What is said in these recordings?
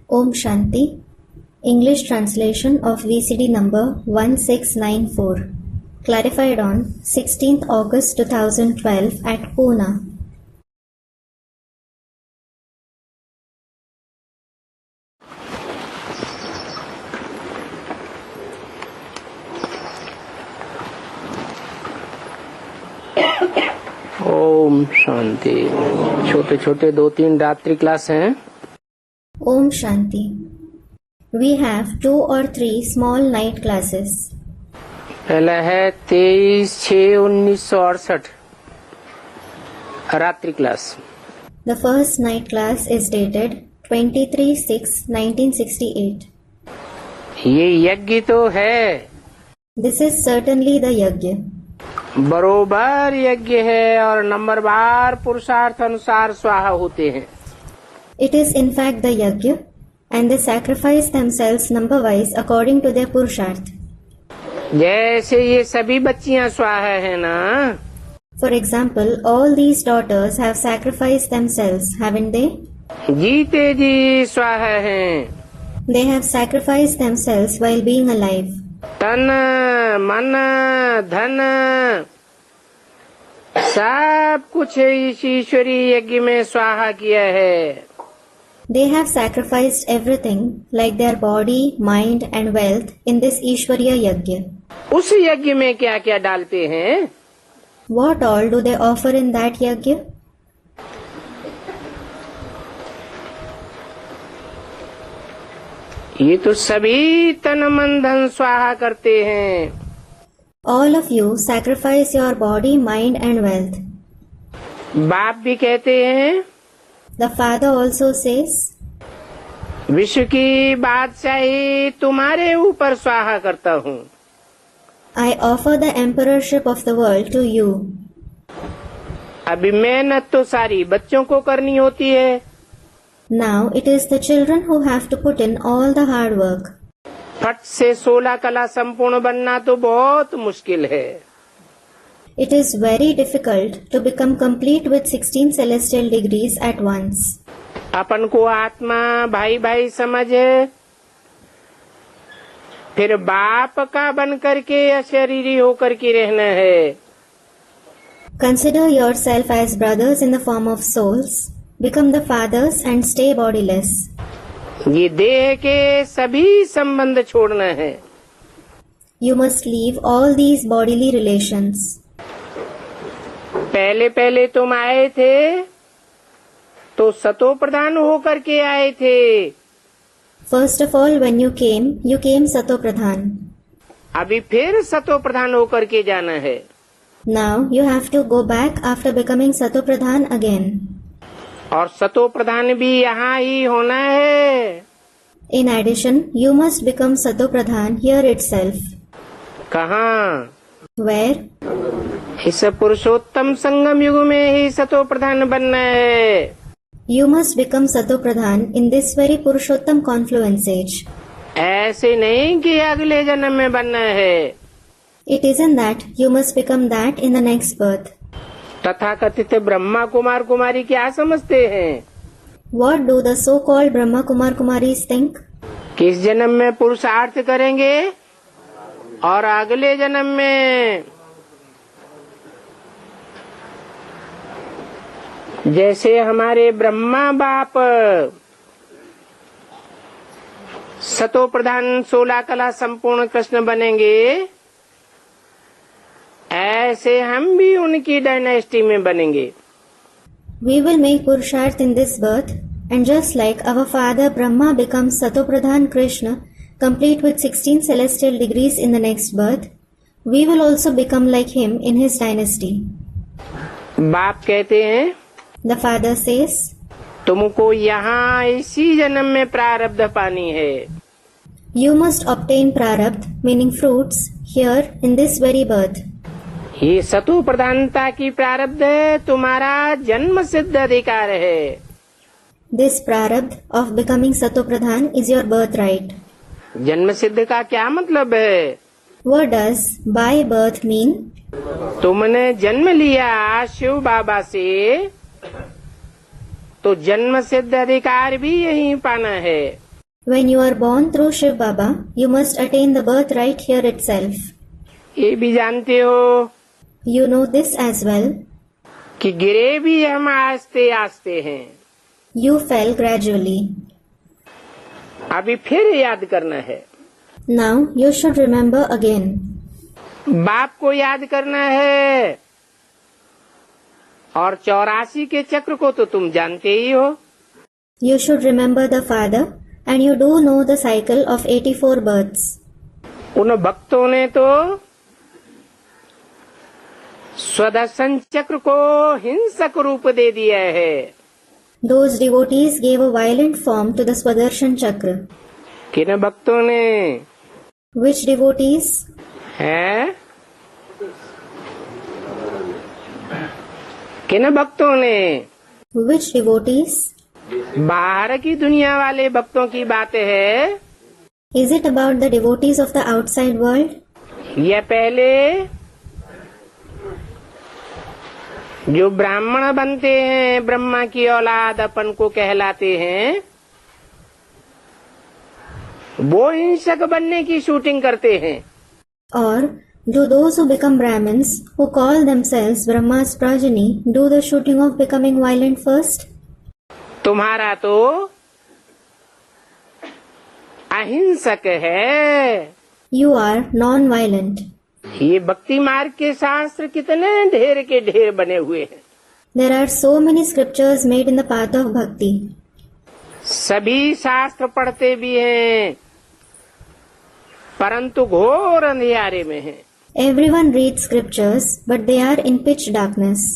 Om Shanti. English translation of VCD number 1694. Clarified on 16th August 2012 at Pune. Om Shanti. छोटे छोटे 2-3 रात्रि class हैं। Om Shanti. We have 2 or 3 small night classes. पहला है 23/6/1968 रात्रि class. The first night class is dated 23/6/1968. ये यज्ञ तो है, This is certainly the Yajna. बरोबर यज्ञ है और नंबरवार पुरुषार्थ अनुसार स्वाहा होते हैं। It is in fact the Yajna, and they sacrifice themselves number-wise according to their Purusharth. जैसे ये सभी बच्चियां स्वाहा है ना, For example, all these daughters have sacrificed themselves, haven't they? जीते जी स्वाहा हैं। They have sacrificed themselves while being alive. तन मन धन सब कुछ इस ईश्वरी यज्ञ में स्वाहा किया है। They have sacrificed everything, like their body, mind and wealth, in this Ishwariya Yajna. उस यज्ञ में क्या क्या डालते हैं? What all do they offer in that Yajna? ये तो सभी तन मन धन स्वाहा करते हैं। All of you sacrifice your body, mind and wealth. बाप भी कहते हैं, The father also says, विश्व की बादशाही तुम्हारे ऊपर स्वाहा करता हूँ। I offer the emperorship of the world to you. अभी मेहनत तो सारी बच्चों को करनी होती है। Now it is the children who have to put in all the hard work. फट से 16 कला संपूर्ण बनना तो बहुत मुश्किल है। It is very difficult to become complete with 16 celestial degrees at once. अपन को आत्मा भाई भाई समझे, फिर बाप का बन करके अशरीरी होकर के रहना है। Consider yourself as brothers in the form of souls, become the fathers and stay bodiless. ये देह के सभी संबंध छोड़ना है। You must leave all these bodily relations. पहले पहले तुम आए थे तो सतो प्रधान होकर के आए थे। First of all, when you came Sato Pradhan. अभी फिर सतो प्रधान होकर के जाना है। Now you have to go back after becoming Sato Pradhan again. और सतो प्रधान भी यहाँ ही होना है। In addition, you must become Sato Pradhan here itself. कहाँ? Where? इस पुरुषोत्तम संगम युग में ही सतो प्रधान बनना है। You must become Sato Pradhan in this very Purushottam confluence age. ऐसे नहीं कि अगले जन्म में बनना है। It isn't that you must become that in the next birth. तथाकथित ब्रह्मा कुमार कुमारी क्या समझते हैं? What do the so-called Brahma Kumar Kumaris think? किस जन्म में पुरुषार्थ करेंगे और अगले जन्म में जैसे हमारे ब्रह्मा बाप सतो प्रधान 16 कला संपूर्ण कृष्ण बनेंगे, ऐसे हम भी उनकी डायनेस्टी में बनेंगे। We will make Purusharth in this birth, and just like our father Brahma becomes Sato Pradhan Krishna, complete with 16 celestial degrees in the next birth, we will also become like him in his dynasty. बाप कहते हैं, The father says, तुमको यहाँ इसी जन्म में प्रारब्ध पानी है। You must obtain prarabdh, meaning fruits, here in this very birth. ये सतो प्रधानता की प्रारब्ध तुम्हारा जन्म सिद्ध अधिकार है। This prarabdh of becoming Sato Pradhan is your birthright. जन्म सिद्ध का क्या मतलब है? What does by birth mean? तुमने जन्म लिया शिव बाबा से तो जन्म सिद्ध अधिकार भी यहीं पाना है। When you are born through Shiv Baba, you must attain the birth right here itself. ये भी जानते हो You know this as well. कि गिरे भी हम आस्ते आस्ते हैं। You fell gradually. अभी फिर याद करना है। Now you should remember again. बाप को याद करना है और 84 के चक्र को तो तुम जानते ही हो। You should remember the father, and you do know the cycle of 84 births. उन भक्तों ने तो स्वदर्शन चक्र को हिंसक रूप दे दिया है। Those devotees gave a violent form to the Swadarsan Chakra. किन भक्तों ने? Which devotees? हैं? किन भक्तों ने? Which devotees? बाहर की दुनिया वाले भक्तों की बात है। Is it about the devotees of the outside world? यह पहले जो ब्राह्मण बनते हैं, ब्रह्मा की औलाद अपन को कहलाते हैं, वो हिंसक बनने की शूटिंग करते हैं। Or do those who become Brahmins, who call themselves Brahma's progeny, do the shooting of becoming violent first? तुम्हारा तो अहिंसक है। You are non-violent. ये भक्ति मार्ग के शास्त्र कितने ढेर के ढेर बने हुए हैं। There are so many scriptures made in the path of bhakti. सभी शास्त्र पढ़ते भी हैं, परंतु घोर अंधियारे में हैं। Everyone reads scriptures, but they are in pitch darkness.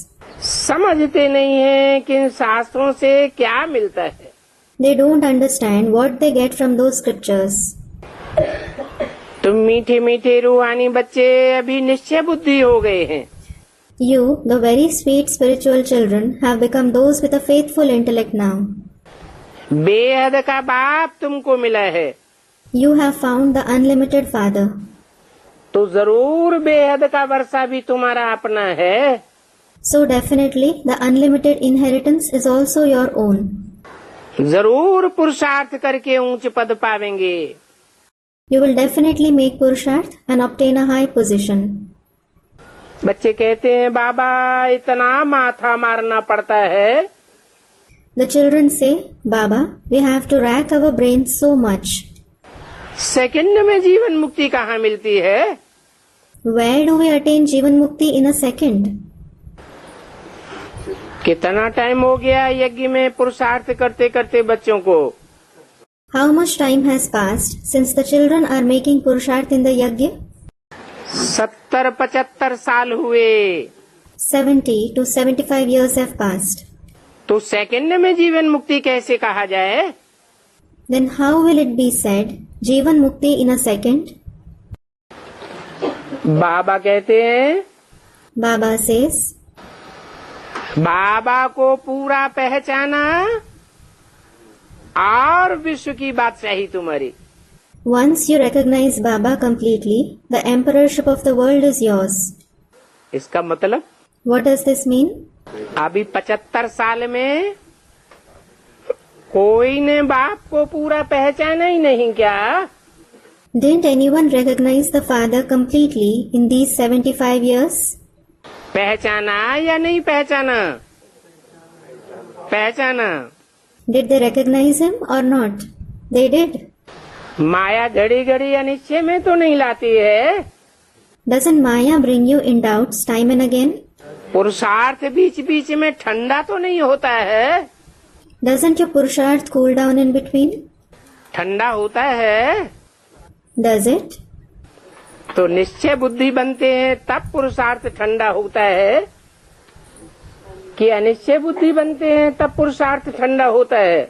समझते नहीं हैं कि इन शास्त्रों से क्या मिलता है। They don't understand what they get from those scriptures. तुम मीठे मीठे रूहानी बच्चे अभी निश्चय बुद्धि हो गए हैं। You, the very sweet spiritual children, have become those with a faithful intellect now. बेहद का बाप तुमको मिला है। You have found the unlimited Father. तो जरूर बेहद का वर्षा भी तुम्हारा अपना है। So definitely the unlimited inheritance is also your own. जरूर पुरुषार्थ करके ऊंच पद पावेंगे। You will definitely make Purusharth and obtain a high position. बच्चे कहते हैं बाबा इतना माथा मारना पड़ता है। The children say, Baba, we have to rack our brains so much. Second में जीवन मुक्ति कहाँ मिलती है? Where do we attain Jivan Mukti in a second? कितना टाइम हो गया यज्ञ में पुरुषार्थ करते करते बच्चों को? How much time has passed since the children are making Purusharth in the Yajna? 70-75 साल हुए। 70 to 75 years have passed. तो सेकंड में जीवन मुक्ति कैसे कहा जाए? Then how will it be said, Jivan Mukti in a second? बाबा कहते हैं, Baba says, बाबा को पूरा पहचाना और विश्व की बादशाही तुम्हारी। Once you recognize Baba completely, the emperorship of the world is yours. इसका मतलब? What does this mean? अभी 75 साल में कोई ने बाप को पूरा पहचाना ही नहीं क्या? Didn't anyone recognize the Father completely in these 75 years? पहचाना या नहीं पहचाना? पहचाना। Did they recognize him or not? They did. माया घड़ी घड़ी अनिश्चय में तो नहीं लाती है। Doesn't Maya bring you in doubts time and again? पुरुषार्थ बीच बीच में ठंडा तो नहीं होता है। Doesn't your Purusharth cool down in between? ठंडा होता है। Does it? तो निश्चय बुद्धि बनते हैं तब पुरुषार्थ ठंडा होता है कि अनिश्चय बुद्धि बनते हैं तब पुरुषार्थ ठंडा होता है?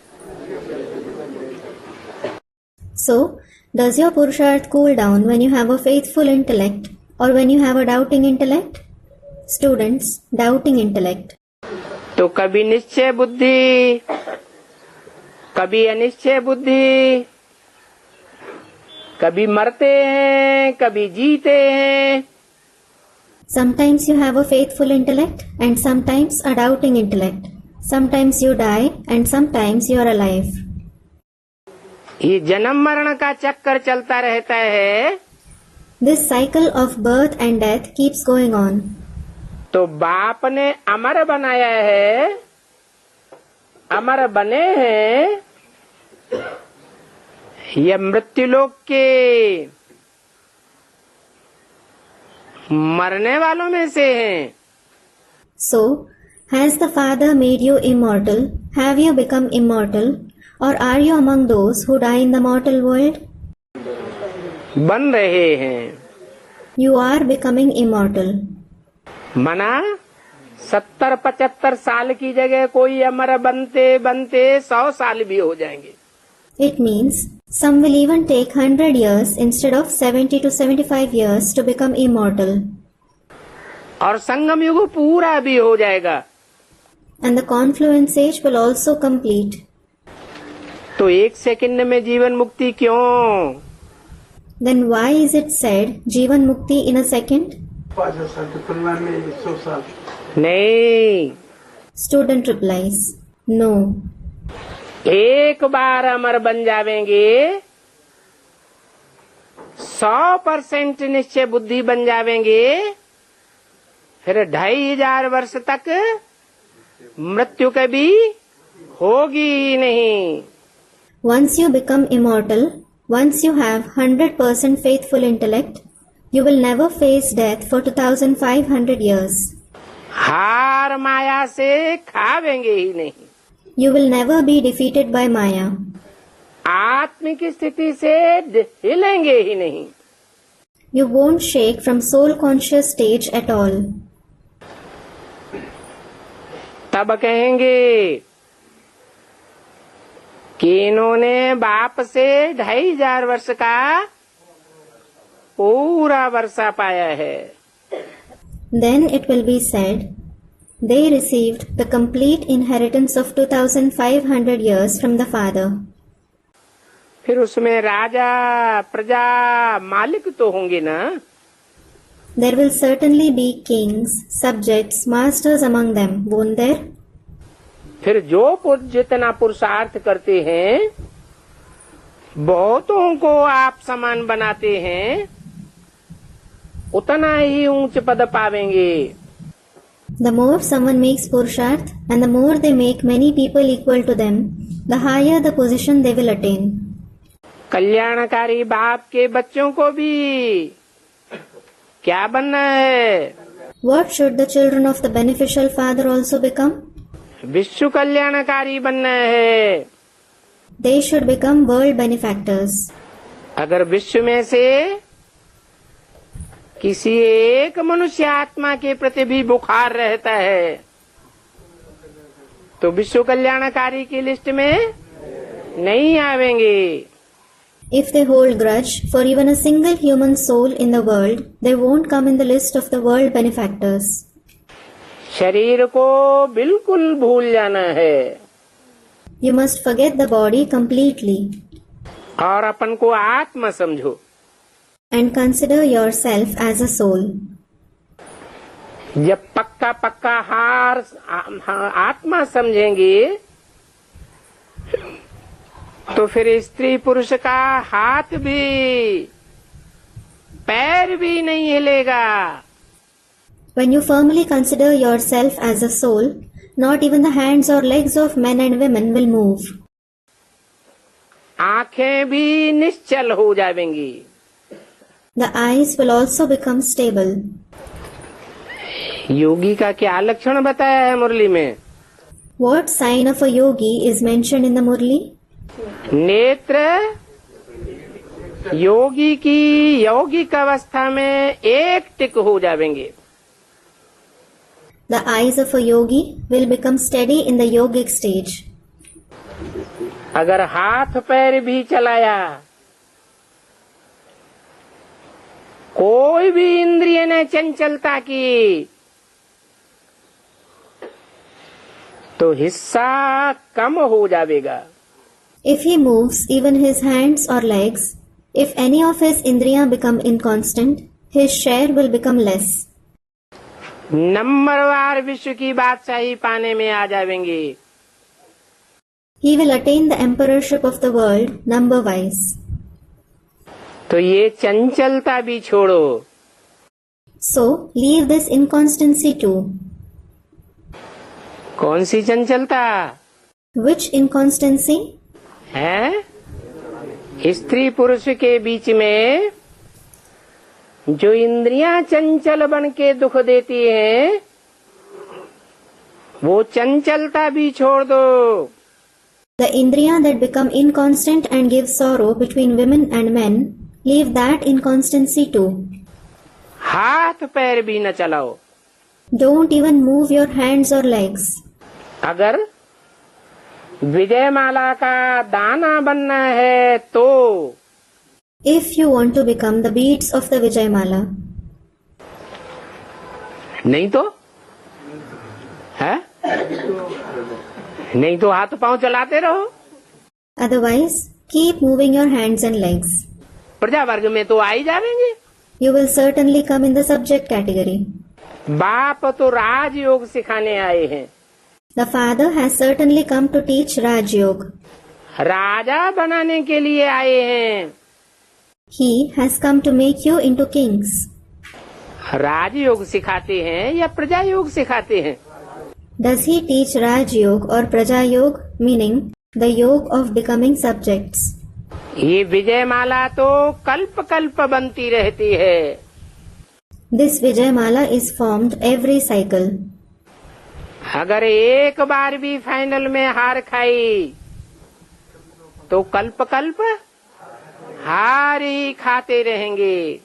So, does your Purusharth cool down when you have a faithful intellect or when you have a doubting intellect? Students, doubting intellect. तो कभी निश्चय बुद्धि, कभी अनिश्चय बुद्धि, कभी मरते हैं, कभी जीते हैं। Sometimes you have a faithful intellect and sometimes a doubting intellect. Sometimes you die and sometimes you are alive. ये जन्म मरण का चक्कर चलता रहता है। This cycle of birth and death keeps going on. तो बाप ने अमर बनाया है, अमर बने हैं, ये मृत्युलोक के मरने वालों में से हैं। So, has the Father made you immortal? Have you become immortal? Or are you among those who die in the mortal world? बन रहे हैं। You are becoming immortal. मना 70-75 साल की जगह कोई अमर बनते बनते 100 साल भी हो जाएंगे। It means some will even take 100 years instead of 70 to 75 years to become immortal. और संगम युग पूरा भी हो जाएगा। And the confluence age will also complete. तो 1 सेकंड में जीवन मुक्ति क्यों? Then why is it said Jivan Mukti in a second? 500 साल की तुलना में 100 साल। नहीं, Student replies, no. एक बार अमर बन जावेंगे, 100% निश्चय बुद्धि बन जावेंगे, फिर 2500 वर्ष तक मृत्यु कभी होगी ही नहीं। Once you become immortal, once you have 100% faithful intellect, you will never face death for 2500 years. हार माया से खावेंगे ही नहीं। You will never be defeated by Maya. आत्मिक स्थिति से हिलेंगे ही नहीं। You won't shake from soul conscious stage at all. तब कहेंगे कि इन्होंने बाप से 2500 वर्ष का पूरा वर्षा पाया है। Then it will be said, they received the complete inheritance of 2500 years from the Father. फिर उसमें राजा प्रजा मालिक तो होंगे ना। There will certainly be kings, subjects, masters among them, won't there? फिर जो जितना पुरुषार्थ करते हैं, बहुतों को आप समान बनाते हैं, उतना ही ऊंच पद पावेंगे। The more someone makes Purusharth and the more they make many people equal to them, the higher the position they will attain. कल्याणकारी बाप के बच्चों को भी क्या बनना है? What should the children of the beneficial Father also become? विश्व कल्याणकारी बनना है। They should become world benefactors. अगर विश्व में से किसी एक मनुष्य आत्मा के प्रति भी बुखार रहता है तो विश्व कल्याणकारी की लिस्ट में नहीं आवेंगे। If they hold grudge for even a single human soul in the world, they won't come in the list of the world benefactors. शरीर को बिल्कुल भूल जाना है You must forget the body completely और अपन को आत्मा समझो। and consider yourself as a soul. जब पक्का पक्का हार आत्मा समझेंगे तो फिर स्त्री पुरुष का हाथ भी पैर भी नहीं हिलेगा। When you firmly consider yourself as a soul, not even the hands or legs of men and women will move. आंखें भी निश्चल हो जाएंगी। The eyes will also become stable. योगी का क्या लक्षण बताया है मुरली में? What sign of a yogi is mentioned in the Murli? नेत्र योगी की यौगिक अवस्था में एक टिक हो जाएंगे। The eyes of a yogi will become steady in the yogic stage. अगर हाथ पैर भी चलाया, कोई भी इंद्रिय ने चंचलता की, तो हिस्सा कम हो जाएगा। If he moves even his hands or legs, if any of his indriya become inconstant, his share will become less. नंबरवार विश्व की बादशाही पाने में आ जाएंगे। he will attain the emperorship of the world number wise. तो ये चंचलता भी छोड़ो। So leave this inconstancy too. कौन सी चंचलता Which inconstancy? है? स्त्री पुरुष के बीच में जो इंद्रियां चंचल बन के दुख देती हैं, वो चंचलता भी छोड़ दो। The indriya that become inconstant and give sorrow between women and men, leave that inconstancy too. हाथ पैर भी न चलाओ। Don't even move your hands or legs. अगर विजयमाला का दाना बनना है तो If you want to become the beads of the Vijayamala. नहीं तो है? नहीं तो हाथ पांव चलाते रहो। Otherwise, keep moving your hands and legs. प्रजा वर्ग में तो आ ही जाएंगे। You will certainly come in the subject category. बाप तो राजयोग सिखाने आए हैं। The father has certainly come to teach Raj Yoga. राजा बनाने के लिए आए हैं। He has come to make you into kings. राजयोग सिखाते हैं या प्रजा योग सिखाते हैं? Does he teach Raj Yoga or Praja Yoga, meaning the yoga of becoming subjects? ये विजयमाला तो कल्प कल्प बनती रहती है। This Vijayamala is formed every cycle. अगर एक बार भी फाइनल में हार खाई तो कल्प कल्प हार ही खाते रहेंगे।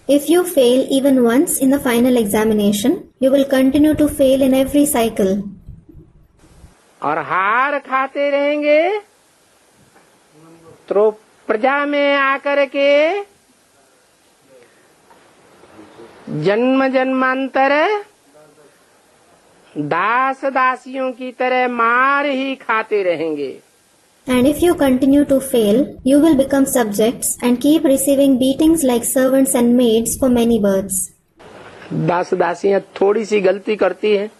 If you fail even once in the final examination, you will continue to fail in every cycle. और हार खाते रहेंगे तो प्रजा में आकर के जन्म जन्मांतर दास दासियों की तरह मार ही खाते रहेंगे। And if you continue to fail, you will become subjects and keep receiving beatings like servants and maids for many births. दास दासियां थोड़ी सी गलती करती हैं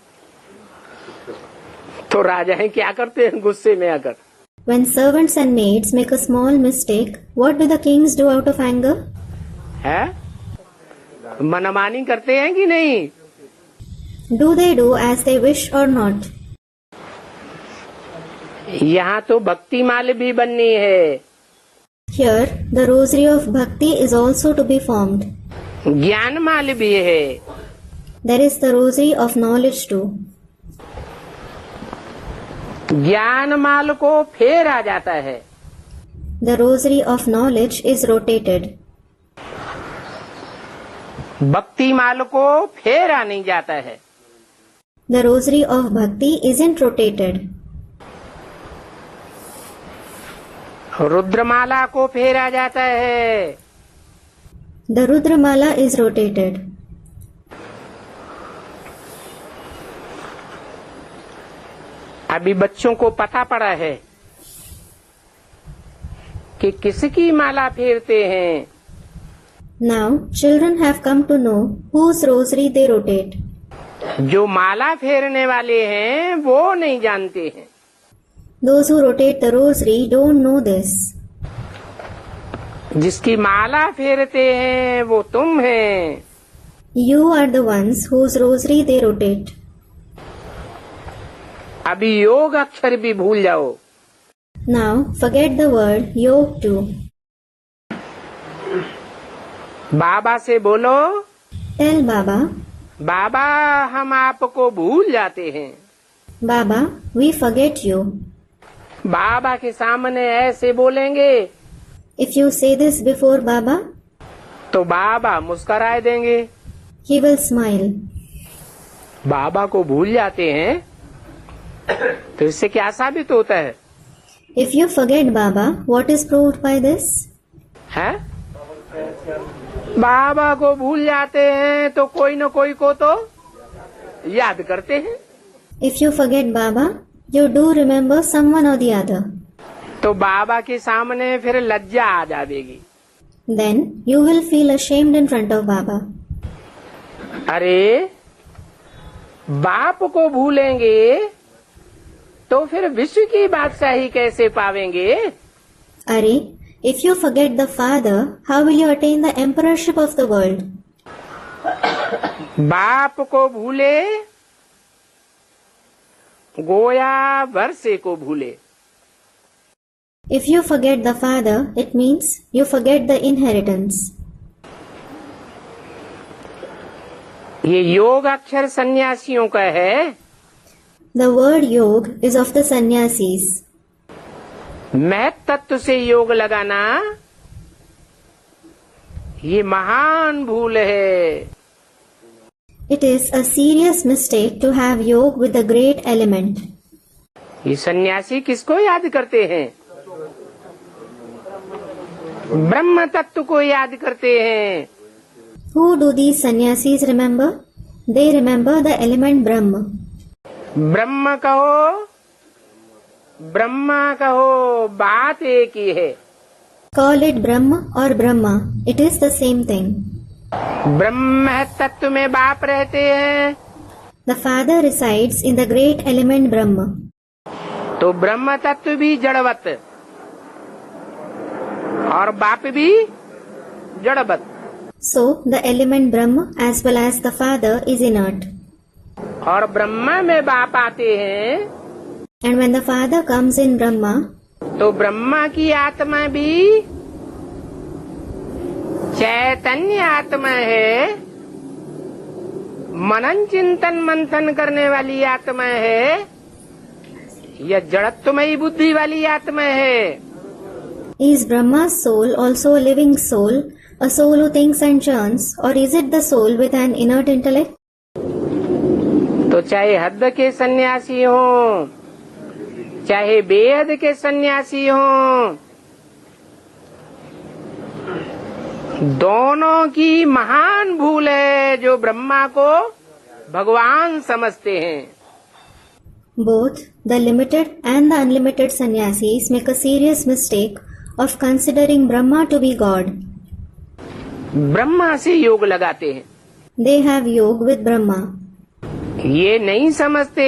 तो राजाएं क्या करते हैं गुस्से में आकर? When servants and maids make a small mistake, what do the kings do out of anger? है? मनमानी करते हैं कि नहीं? Do they do as they wish or not? यहाँ तो भक्ति माल भी बननी है। Here, the rosary of bhakti is also to be formed. ज्ञान माल भी है। There is the rosary of knowledge too. ज्ञान माल को फेर आ जाता है। The rosary of knowledge is rotated. भक्ति माल को फेरा नहीं जाता है। The rosary of bhakti isn't rotated. रुद्रमाला को फेरा जाता है। The Rudramala is rotated. अभी बच्चों को पता पड़ा है कि किसकी माला फेरते हैं। Now, children have come to know whose rosary they rotate. जो माला फेरने वाले हैं वो नहीं जानते हैं। Those who rotate the rosary don't know this. जिसकी माला फेरते हैं वो तुम हैं। You are the ones whose rosary they rotate. अभी योग अक्षर भी भूल जाओ। Now, forget the word yoga too. बाबा से बोलो, Tell Baba, बाबा हम आपको भूल जाते हैं। Baba, we forget you. बाबा के सामने ऐसे बोलेंगे If you say this before Baba, तो बाबा मुस्कराए देंगे। he will smile. बाबा को भूल जाते हैं तो इससे क्या साबित होता है? If you forget Baba, what is proved by this? है? बाबा को भूल जाते हैं तो कोई न कोई को तो याद करते हैं। If you forget Baba, you do remember someone or the other. तो बाबा के सामने फिर लज्जा आ जाएगी। Then you will feel ashamed in front of Baba. अरे बाप को भूलेंगे तो फिर विश्व की बादशाही कैसे पावेंगे? Are, if you forget the Father, how will you attain the emperorship of the world? बाप को भूले, गोया वर्षे को भूले। If you forget the Father, it means you forget the inheritance. ये योग अक्षर सन्यासियों का है। The word yog is of the sannyasis. महत तत्व से योग लगाना ये महान भूल है। It is a serious mistake to have yog with the great element. ये सन्यासी किसको याद करते हैं? ब्रह्म तत्व को याद करते हैं। Who do these sannyasis remember? They remember the element Brahma. ब्रह्म कहो, ब्रह्मा कहो, बात एक ही है। Call it Brahma or Brahma, it is the same thing. ब्रह्म तत्व में बाप रहते हैं। The Father resides in the great element Brahma. तो ब्रह्म तत्व भी जड़वत और बाप भी जड़वत। So, the element Brahma as well as the Father is inert. और ब्रह्मा में बाप आते हैं And when the Father comes in Brahma, तो ब्रह्मा की आत्मा भी चैतन्य आत्मा है, मनन चिंतन मंथन करने वाली आत्मा है, या जड़त्वमयी बुद्धि वाली आत्मा है। is Brahma's soul also a living soul, a soul who thinks and churns, or is it the soul with an inert intellect? तो चाहे हद के सन्यासी हो, चाहे बेहद के सन्यासी हो, दोनों की महान भूल है जो ब्रह्मा को भगवान समझते हैं। Both the limited and the unlimited sannyasis make a serious mistake of considering Brahma to be God. Brahma से योग लगाते हैं। They have yoga with Brahma. ये नहीं समझते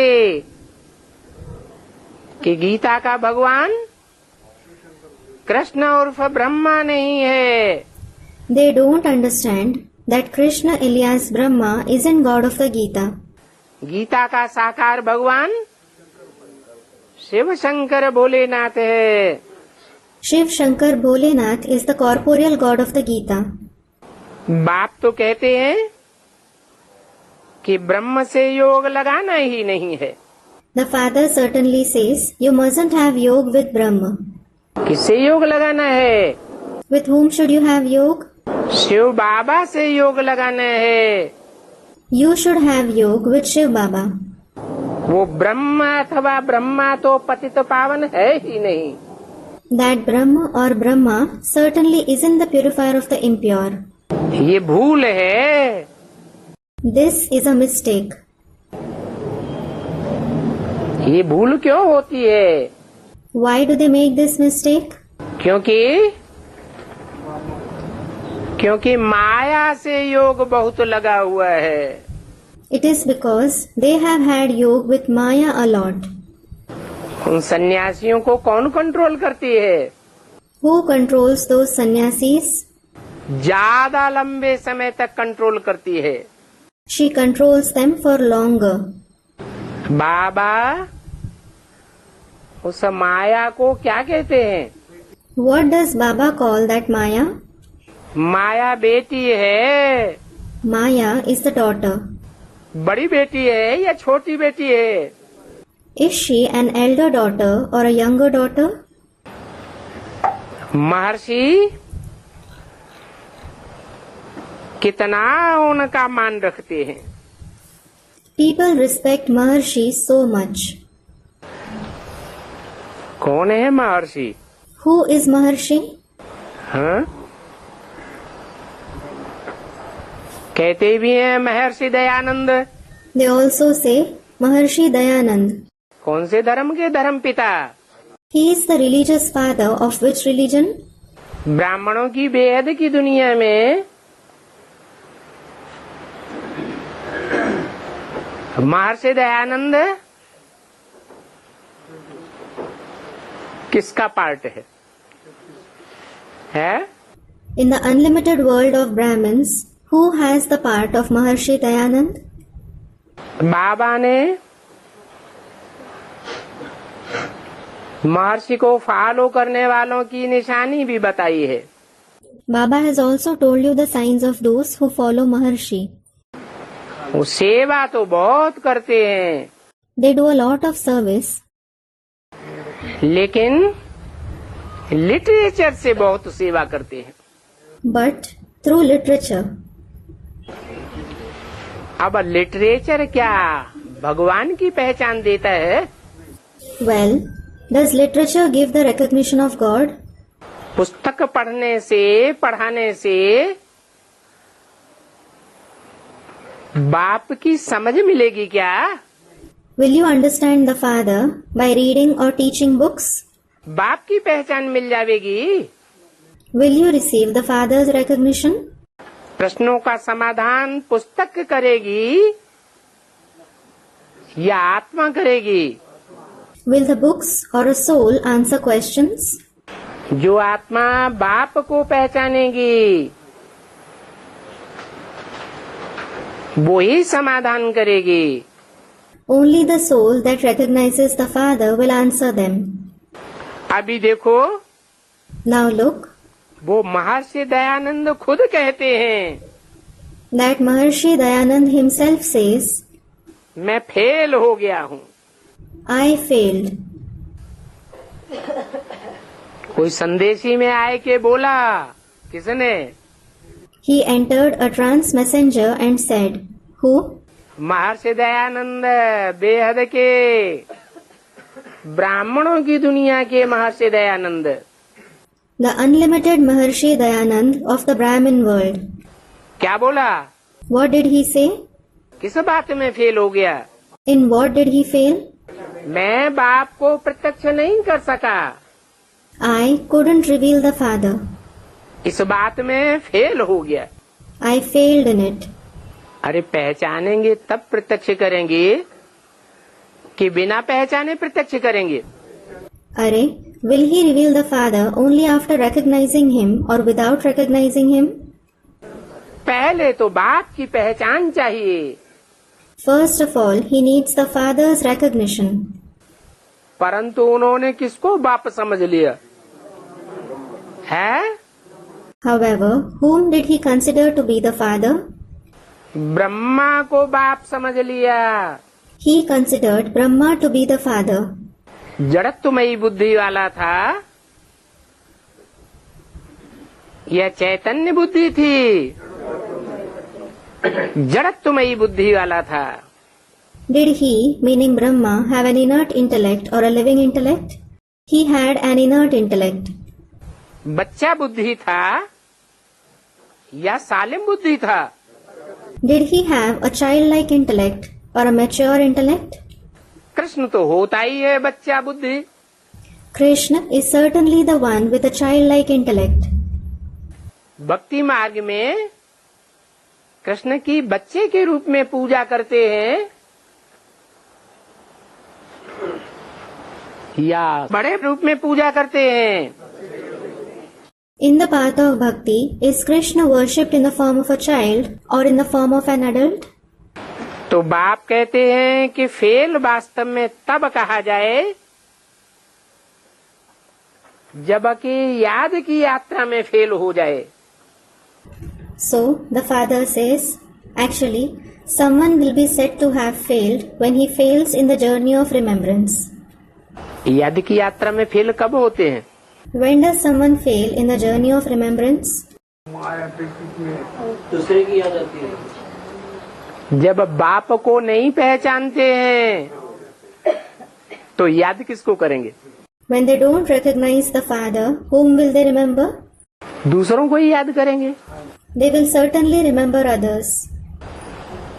कि गीता का भगवान कृष्ण उर्फ ब्रह्मा नहीं है। They don't understand that Krishna alias Brahma isn't God of the Gita. Gita का साकार भगवान शिव शंकर भोलेनाथ है। Shiv Shankar Bholenath is the corporeal God of the Gita. बाप तो कहते हैं कि ब्रह्म से योग लगाना ही नहीं है। The Father certainly says, you mustn't have yoga with Brahma. किससे योग लगाना है? With whom should you have yoga? Shiv बाबा से योग लगाना है। You should have yoga with Shiv Baba. वो ब्रह्म अथवा ब्रह्मा तो पतित पावन है ही नहीं। That Brahma or Brahma certainly isn't the purifier of the impure. ये भूल है। This is a mistake. ये भूल क्यों होती है? Why do they make this mistake? क्योंकि माया से योग बहुत लगा हुआ है। It is because they have had yoga with Maya a lot. उन सन्यासियों को कौन कंट्रोल करती है? Who controls those sannyasis? ज्यादा लंबे समय तक कंट्रोल करती है। She controls them for longer. बाबा उस माया को क्या कहते हैं? What does Baba call that Maya? माया बेटी है। Maya is the daughter. बड़ी बेटी है या छोटी बेटी है? Is she an elder daughter or a younger daughter? महर्षि कितना उनका मान रखते हैं। People respect Maharshi so much. कौन है महर्षि? Who is Maharshi? हाँ? कहते भी हैं Maharshi Dayanand. They also say Maharshi Dayanand. कौन से धर्म के धर्म पिता? He is the religious father of which religion? ब्राह्मणों की बेहद की दुनिया में महर्षि दयानंद किसका पार्ट है? In the unlimited world of Brahmins, who has the part of Maharshi Dayanand? बाबा ने महर्षि को फॉलो करने वालों की निशानी भी बताई है। Baba has also told you the signs of those who follow Maharshi. वो सेवा तो बहुत करते हैं, They do a lot of service, लेकिन लिटरेचर से बहुत सेवा करते हैं। but through literature. अब लिटरेचर क्या भगवान की पहचान देता है? Well, does literature give the recognition of God? पुस्तक पढ़ने से पढ़ाने से बाप की समझ मिलेगी क्या? Will you understand the Father by reading or teaching books? बाप की पहचान मिल जाएगी। Will you receive the Father's recognition? प्रश्नों का समाधान पुस्तक करेगी या आत्मा करेगी? Will the books or a soul answer questions? जो आत्मा बाप को पहचानेगी वो ही समाधान करेगी। Only the soul that recognizes the Father will answer them. अभी देखो, Now look, वो महर्षि दयानंद खुद कहते हैं, that Maharshi Dayanand himself says, मैं फेल हो गया हूँ। I failed. कोई संदेशी में आए के बोला, किसने? He entered a trance messenger and said, Who? Maharshi Dayanand बेहद के ब्राह्मणों की दुनिया के Maharshi Dayanand. The unlimited Maharshi Dayanand of the Brahmin world. क्या बोला? What did he say? किस बात में फेल हो गया? In what did he fail? मैं बाप को प्रत्यक्ष नहीं कर सका, I couldn't reveal the Father. इस बात में फेल हो गया। I failed in it. अरे पहचानेंगे तब प्रत्यक्ष करेंगे कि बिना पहचाने प्रत्यक्ष करेंगे? Are, will he reveal the Father only after recognizing him or without recognizing him? पहले तो बाप की पहचान चाहिए। First of all, he needs the Father's recognition. परंतु उन्होंने किसको बाप समझ लिया है? However, whom did he consider to be the Father? Brahma को बाप समझ लिया। He considered Brahma to be the Father. जड़त्वमयी बुद्धि वाला था या चैतन्य बुद्धि थी? जड़त्वमयी बुद्धि वाला था। Did he, meaning Brahma, have an inert intellect or a living intellect? He had an inert intellect. बच्चा बुद्धि था या सालिम बुद्धि था? Did he have a childlike intellect or a mature intellect? Krishna तो होता ही है बच्चा बुद्धि। Krishna is certainly the one with a childlike intellect. भक्ति मार्ग में कृष्ण की बच्चे के रूप में पूजा करते हैं या बड़े रूप में पूजा करते हैं? In the path of bhakti, is Krishna worshipped in the form of a child or in the form of an adult? तो बाप कहते हैं कि फेल वास्तव में तब कहा जाए जबकि याद की यात्रा में फेल हो जाए। So, the Father says, actually, someone will be said to have failed when he fails in the journey of remembrance. याद की यात्रा में फेल कब होते हैं? When does someone fail in the journey of remembrance? Maya picnic में दूसरे की याद आती है। जब बाप को नहीं पहचानते हैं तो याद किसको करेंगे? When they don't recognize the Father, whom will they remember? दूसरों को ही याद करेंगे। They will certainly remember others.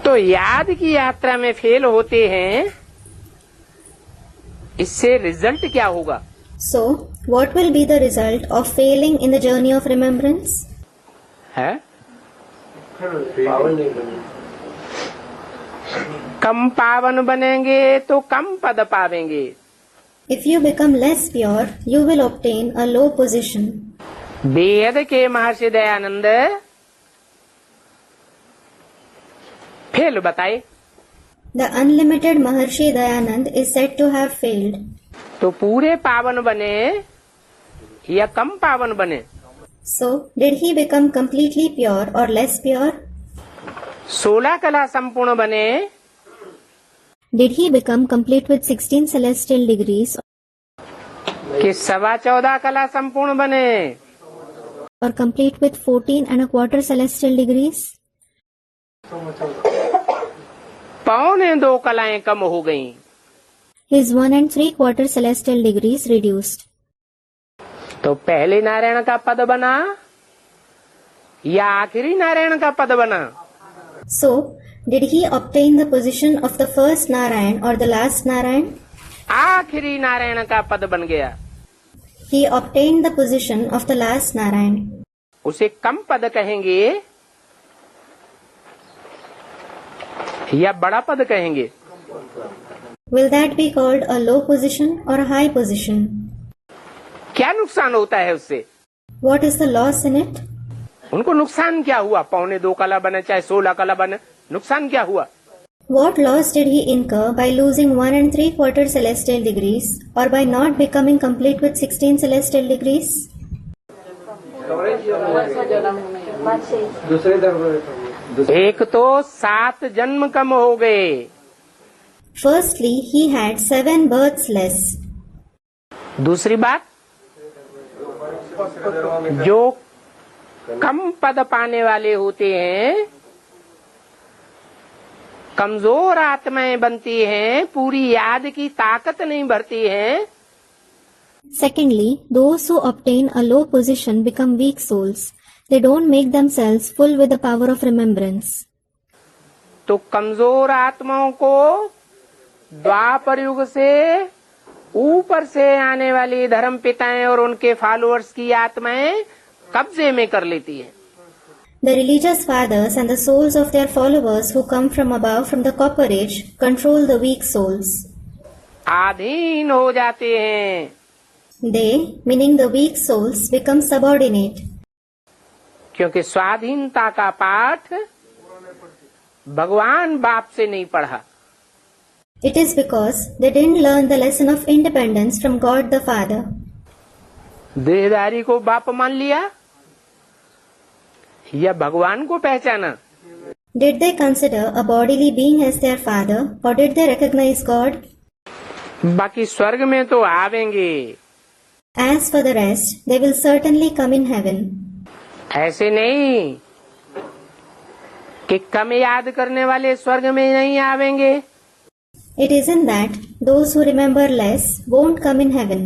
तो याद की यात्रा में फेल होते हैं, इससे रिजल्ट क्या होगा? So, what will be the result of failing in the journey of remembrance? है पावन नहीं बने। कम पावन बनेंगे तो कम पद पावेंगे। If you become less pure, you will obtain a low position. वेद के महर्षि दयानंद फेल बताए। The unlimited Maharshi Dayanand is said to have failed. तो पूरे पावन बने या कम पावन बने? So, did he become completely pure or less pure? 16 कला संपूर्ण बने Did he become complete with 16 celestial degrees कि 14.25 कला संपूर्ण बने? or complete with 14 and a quarter celestial degrees? 1.25 कलाएं कम हो गईं। His 1 3/4 celestial degrees reduced. तो पहले नारायण का पद बना या आखिरी नारायण का पद बना? So, did he obtain the position of the first Narayan or the last Narayan? आखिरी नारायण का पद बन गया। He obtained the position of the last Narayan. उसे कम पद कहेंगे या बड़ा पद कहेंगे? Will that be called a low position or a high position? क्या नुकसान होता है उससे? What is the loss in it? उनको नुकसान क्या हुआ? 1.25 कला बने चाहे 16 कला बने, नुकसान क्या हुआ? What loss did he incur by losing 1 3/4 celestial degrees or by not becoming complete with 16 celestial degrees? एक तो 7 जन्म कम हो गए। Firstly, he had 7 births less. दूसरी बात, जो कम पद पाने वाले होते हैं कमजोर आत्माएं बनती हैं, पूरी याद की ताकत नहीं भरती हैं। Secondly, those who obtain a low position become weak souls. They don't make themselves full with the power of remembrance. तो कमजोर आत्माओं को द्वापर युग से ऊपर से आने वाली धर्म पिताएं और उनके फॉलोअर्स की आत्माएं कब्जे में कर लेती हैं। The religious fathers and the souls of their followers who come from above from the copper age control the weak souls. आधीन हो जाते हैं। They, meaning the weak souls, become subordinate. क्योंकि स्वाधीनता का पाठ भगवान बाप से नहीं पढ़ा। It is because they didn't learn the lesson of independence from God the Father. देहधारी को बाप मान लिया या भगवान को पहचाना? Did they consider a bodily being as their father or did they recognize God? बाकी स्वर्ग में तो आवेंगे। As for the rest, they will certainly come in heaven. ऐसे नहीं कि कम याद करने वाले स्वर्ग में नहीं आवेंगे। It isn't that those who remember less won't come in heaven.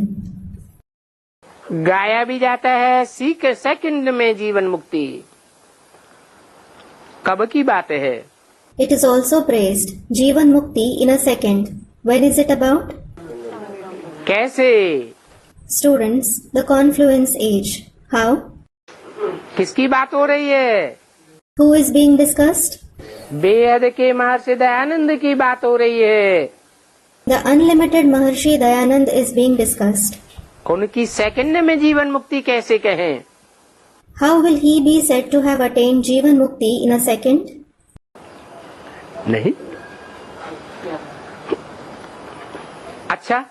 गाया भी जाता है सेकंड में जीवन मुक्ति। कब की बात है? It is also praised, Jivan Mukti in a second. When is it about? कैसे? Students, the confluence age. How? किसकी बात हो रही है? Who is being discussed? बेहद के महर्षि दयानंद की बात हो रही है। The unlimited Maharshi Dayanand is being discussed. उनकी सेकंड में जीवन मुक्ति कैसे कहें? How will he be said to have attained Jivan Mukti in a second? नहीं। अच्छा,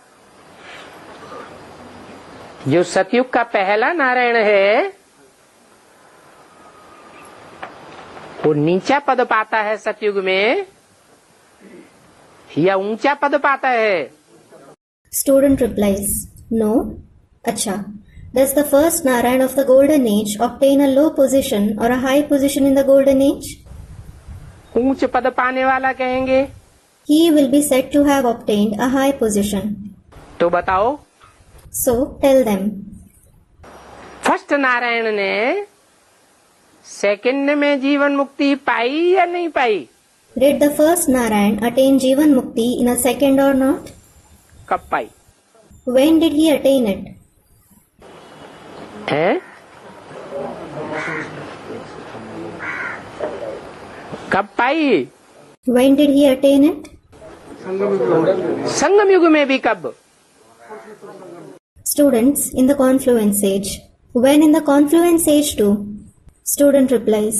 जो सतयुग का पहला नारायण है वो नीचा पद पाता है सतयुग में या ऊंचा पद पाता है? Student replies, no. Acha. Does the first Narayan of the golden age obtain a low position or a high position in the golden age? ऊंच पद पाने वाला कहेंगे। He will be said to have obtained a high position. तो बताओ, So, tell them. First Narayan ने second में जीवन मुक्ति पाई या नहीं पाई? Did the first Narayan attain Jivan Mukti in a second or not? कब पाई? When did he attain it? हैं? कब पाई? When did he attain it? संगम युग में भी कब? Students in the confluence age. When in the confluence age too? Student replies.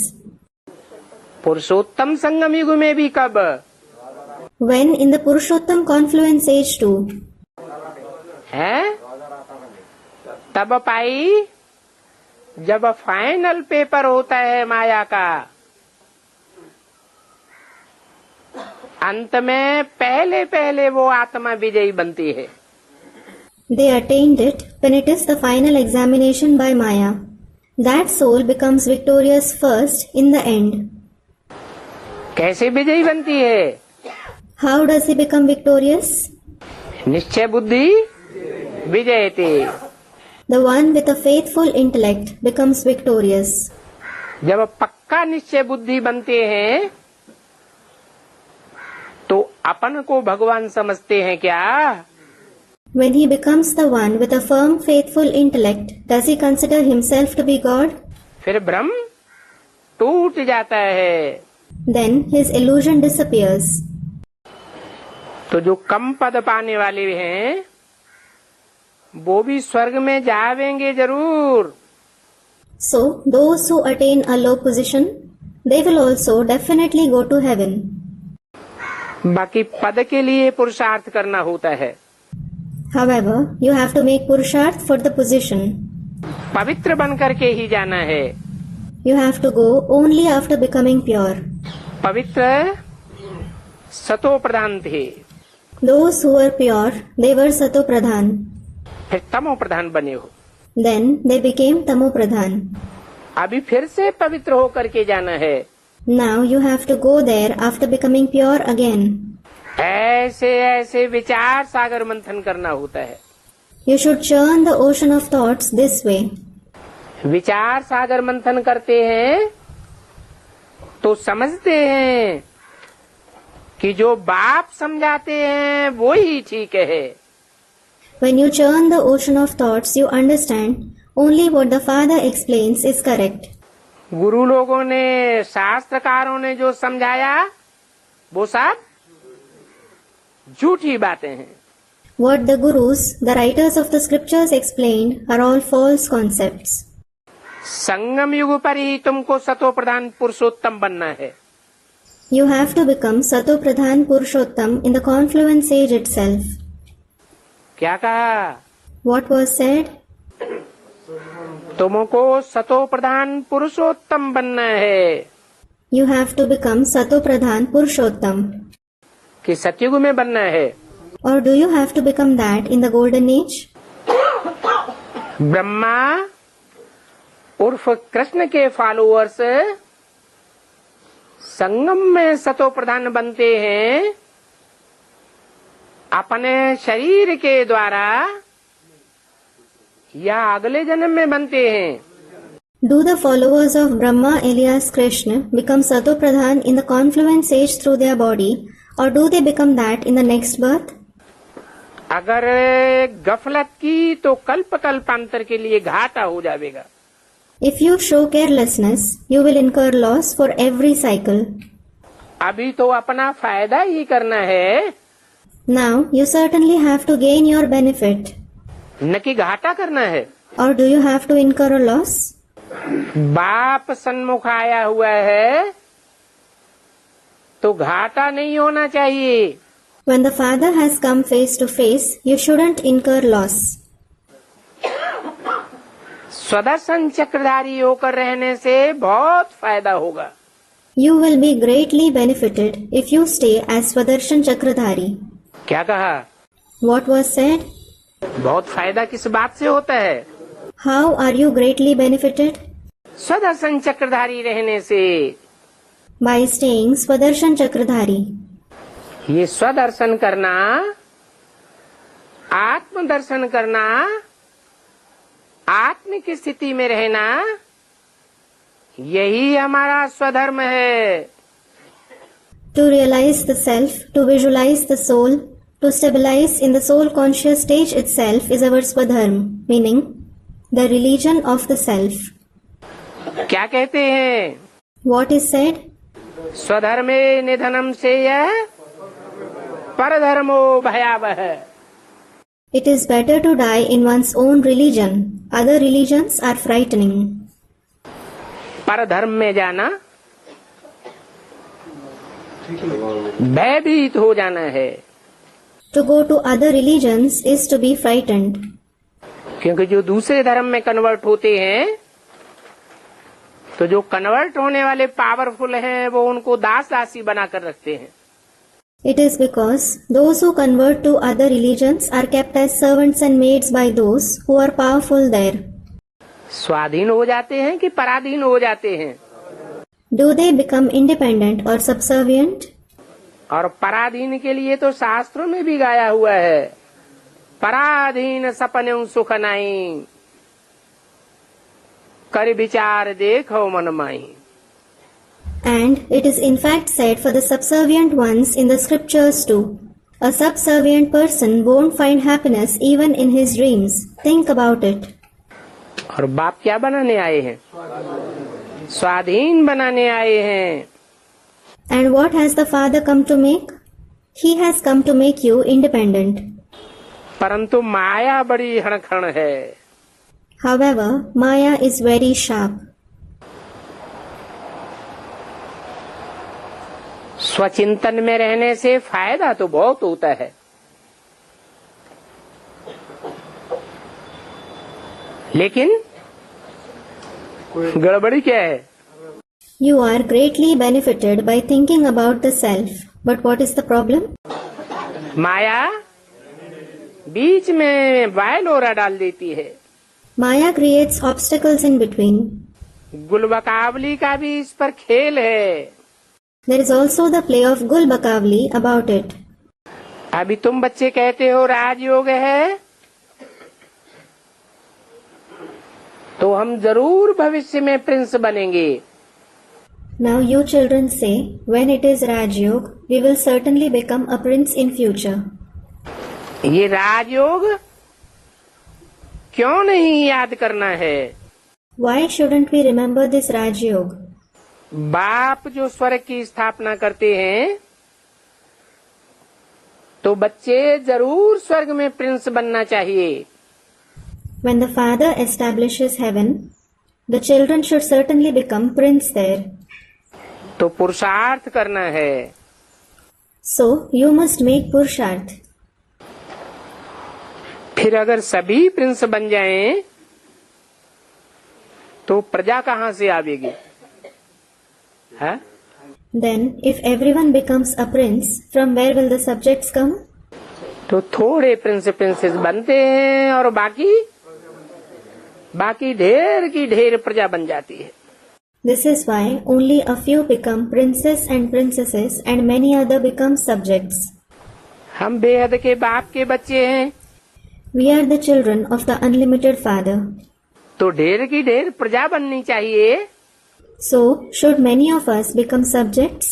पुरुषोत्तम संगम युग में भी कब? When in the Purushottam confluence age too? है तब पाई जब फाइनल पेपर होता है माया का, अंत में पहले पहले वो आत्मा विजयी बनती है। They attained it when it is the final examination by Maya. That soul becomes victorious first in the end. कैसे विजयी बनती है? How does he become victorious? निश्चय बुद्धि विजयते। The one with a faithful intellect becomes victorious. जब पक्का निश्चय बुद्धि बनते हैं तो अपन को भगवान समझते हैं क्या? When he becomes the one with a firm faithful intellect, does he consider himself to be God? फिर भ्रम टूट जाता है। Then his illusion disappears. तो जो कम पद पाने वाले हैं वो भी स्वर्ग में जावेंगे जरूर। So, those who attain a low position, they will also definitely go to heaven. बाकी पद के लिए पुरुषार्थ करना होता है। However, you have to make purusharth for the position. पवित्र बन करके ही जाना है। You have to go only after becoming pure. पवित्र सतो प्रधान थे, Those who were pure, they were Sato Pradhan. फिर तमो प्रधान बने हो। Then they became Tamo Pradhan. अभी फिर से पवित्र होकर के जाना है। Now you have to go there after becoming pure again. ऐसे ऐसे विचार सागर मंथन करना होता है। You should churn the ocean of thoughts this way. विचार सागर मंथन करते हैं तो समझते हैं कि जो बाप समझाते हैं वो ही ठीक है। When you churn the ocean of thoughts, you understand only what the Father explains is correct. गुरु लोगों ने, शास्त्रकारों ने जो समझाया वो सब झूठी बातें हैं। What the Gurus, the writers of the scriptures explained are all false concepts. संगम युग पर ही तुमको सतो प्रधान पुरुषोत्तम बनना है। You have to become Sato Pradhan Purushottam in the confluence age itself. क्या कहा? What was said? तुमको सतो प्रधान पुरुषोत्तम बनना है। You have to become Sato Pradhan Purushottam. कि सतयुग में बनना है। Or do you have to become that in the golden age? Brahma उर्फ कृष्ण के फॉलोअर्स संगम में सतो प्रधान बनते हैं अपने शरीर के द्वारा या अगले जन्म में बनते हैं। Do the followers of Brahma alias Krishna become Sato Pradhan in the confluence age through their body, or do they become that in the next birth? अगर गफलत की तो कल्प कल्पांतर के लिए घाटा हो जाएगा। If you show carelessness, you will incur loss for every cycle. अभी तो अपना फायदा ही करना है, Now, you certainly have to gain your benefit. न कि घाटा करना है। Or do you have to incur a loss? बाप सन्मुख आया हुआ है तो घाटा नहीं होना चाहिए। When the Father has come face to face, you shouldn't incur loss. स्वदर्शन चक्रधारी होकर रहने से बहुत फायदा होगा। You will be greatly benefited if you stay as Swadarshan Chakradhari. क्या कहा? What was said? बहुत फायदा किस बात से होता है? How are you greatly benefited? स्वदर्शन चक्रधारी रहने से। By staying Swadarshan Chakradhari. ये स्वदर्शन करना, आत्मदर्शन करना, आत्म की स्थिति में रहना, यही हमारा स्वधर्म है। To realize the self, to visualize the soul, to stabilize in the soul conscious stage itself is our Swadharma, meaning the religion of the self. क्या कहते हैं? What is said? स्वधर्मे निधनम से यह परधर्मो भयावह। It is better to die in one's own religion. Other religions are frightening. पर धर्म में जाना भयभीत हो जाना है, To go to other religions is to be frightened. क्योंकि जो दूसरे धर्म में कन्वर्ट होते हैं तो जो कन्वर्ट होने वाले पावरफुल हैं वो उनको दास दासी बनाकर रखते हैं। It is because those who convert to other religions are kept as servants and maids by those who are powerful there. स्वाधीन हो जाते हैं कि पराधीन हो जाते हैं? Do they become independent or subservient? और पराधीन के लिए तो शास्त्रों में भी गाया हुआ है, पराधीन सपने सुख नाई, कर विचार देखो मन माई। And it is in fact said for the subservient ones in the scriptures too. A subservient person won't find happiness even in his dreams. Think about it. और बाप क्या बनाने आए हैं? स्वाधीन बनाने आए हैं। And what has the Father come to make? He has come to make you independent. परंतु माया बड़ी हणखण है। However, Maya is very sharp. स्वचिंतन में रहने से फायदा तो बहुत होता है, लेकिन गड़बड़ी क्या है? You are greatly benefited by thinking about the self. But what is the problem? माया बीच में वायलोरा डाल देती है। Maya creates obstacles in between. गुलबकावली का भी इस पर खेल है। There is also the play of Gulbakavli about it. अभी तुम बच्चे कहते हो राजयोग है, तो हम जरूर भविष्य में प्रिंस बनेंगे। Now you children say, when it is Rajyog, we will certainly become a prince in future. ये राजयोग क्यों नहीं याद करना है? Why shouldn't we remember this Rajyog? बाप जो स्वर्ग की स्थापना करते हैं तो बच्चे जरूर स्वर्ग में प्रिंस बनना चाहिए। When the Father establishes heaven, the children should certainly become prince there. तो पुरुषार्थ करना है। So you must make Purusharth. फिर अगर सभी प्रिंस बन जाएं तो प्रजा कहाँ से आवेगी? है? Then, if everyone becomes a prince, from where will the subjects come? तो थोड़े प्रिंस प्रिंसेस बनते हैं और बाकी ढेर की ढेर प्रजा बन जाती है। This is why only a few become princes and princesses and many other become subjects. हम बेहद के बाप के बच्चे हैं। We are the children of the unlimited Father. तो ढेर की ढेर प्रजा बननी चाहिए। So, should many of us become subjects?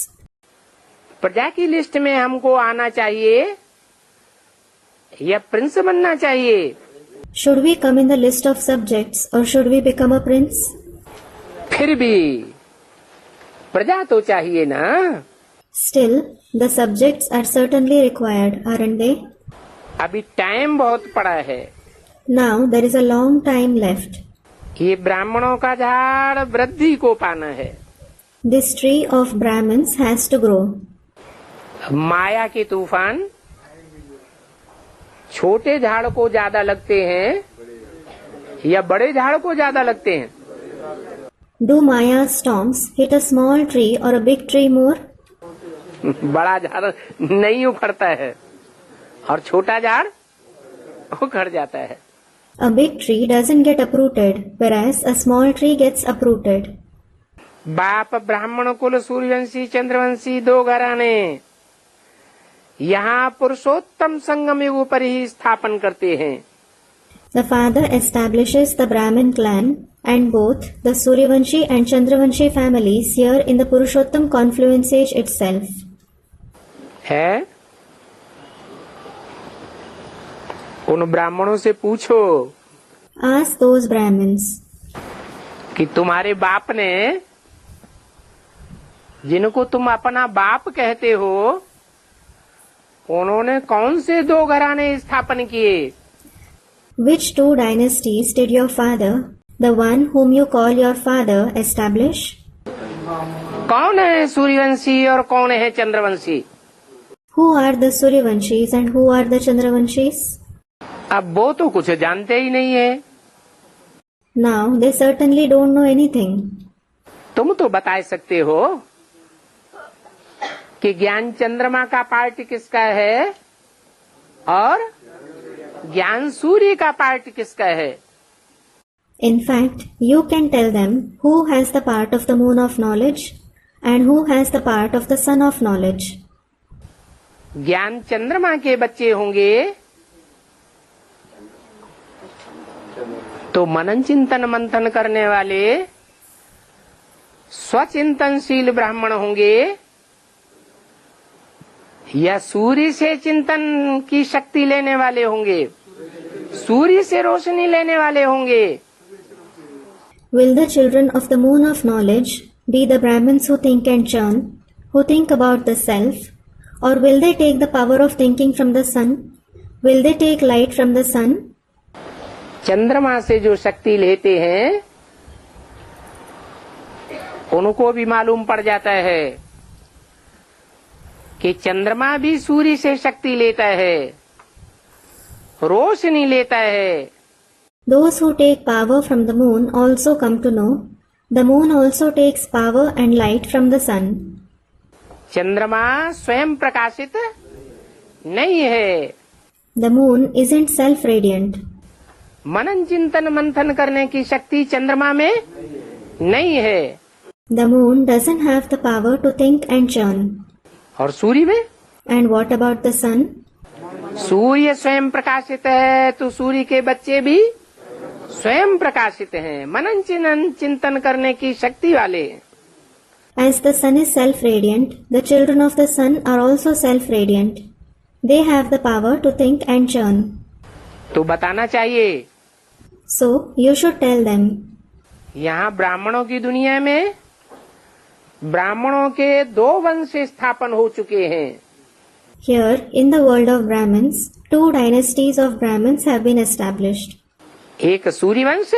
प्रजा की लिस्ट में हमको आना चाहिए या प्रिंस बनना चाहिए? Should we come in the list of subjects or should we become a prince? फिर भी प्रजा तो चाहिए ना। Still, the subjects are certainly required, aren't they? अभी टाइम बहुत पड़ा है। Now, there is a long time left. ये ब्राह्मणों का झाड़ वृद्धि को पाना है। This tree of Brahmins has to grow. माया के तूफान छोटे झाड़ को ज्यादा लगते हैं या बड़े झाड़ को ज्यादा लगते हैं? Do Maya's storms hit a small tree or a big tree more? बड़ा झाड़ नहीं उखड़ता है और छोटा झाड़ उखड़ जाता है। A big tree doesn't get uprooted, whereas a small tree gets uprooted. बाप ब्राह्मण कुल सूर्यवंशी चंद्रवंशी दो घराने यहाँ पुरुषोत्तम संगम युग पर ही स्थापन करते हैं। The father establishes the Brahmin clan and both the Suryavanshi and Chandravanshi families here in the Purushottam confluence age itself. है? उन ब्राह्मणों से पूछो Ask those Brahmins. कि तुम्हारे बाप ने, जिनको तुम अपना बाप कहते हो, उन्होंने कौन से दो घराने स्थापन किए? Which two dynasties did your father, the one whom you call your father, establish? कौन है सूर्यवंशी और कौन है Chandravanshi? Who are the Suryavanshis and who are the Chandravanshis? अब वो तो कुछ जानते ही नहीं है। Now they certainly don't know anything. तुम तो बता सकते हो कि ज्ञान चंद्रमा का पार्ट किसका है और ज्ञान सूर्य का पार्ट किसका है। In fact, you can tell them who has the part of the moon of knowledge and who has the part of the sun of knowledge. ज्ञान चंद्रमा के बच्चे होंगे तो मनन चिंतन मंथन करने वाले स्वचिंतनशील ब्राह्मण होंगे या सूर्य से चिंतन की शक्ति लेने वाले होंगे, सूर्य से रोशनी लेने वाले होंगे। Will the children of the moon of knowledge be the Brahmins who think and churn, who think about the self, or will they take the power of thinking from the sun? Will they take light from the sun? चंद्रमा से जो शक्ति लेते हैं उनको भी मालूम पड़ जाता है कि चंद्रमा भी सूर्य से शक्ति लेता है, रोशनी लेता है। Those who take power from the moon also come to know the moon also takes power and light from the sun. चंद्रमा स्वयं प्रकाशित नहीं है। The moon isn't self-radiant. मनन चिंतन मंथन करने की शक्ति चंद्रमा में नहीं है। The moon doesn't have the power to think and churn. और सूर्य में? And what about the sun? सूर्य स्वयं प्रकाशित है तो सूर्य के बच्चे भी स्वयं प्रकाशित हैं, मनन चिंतन करने की शक्ति वाले। As the sun is self-radiant, the children of the sun are also self-radiant. They have the power to think and churn. तो बताना चाहिए। So you should tell them. यहाँ ब्राह्मणों की दुनिया में ब्राह्मणों के दो वंश स्थापन हो चुके हैं। Here, in the world of Brahmins, two dynasties of Brahmins have been established. एक सूर्यवंश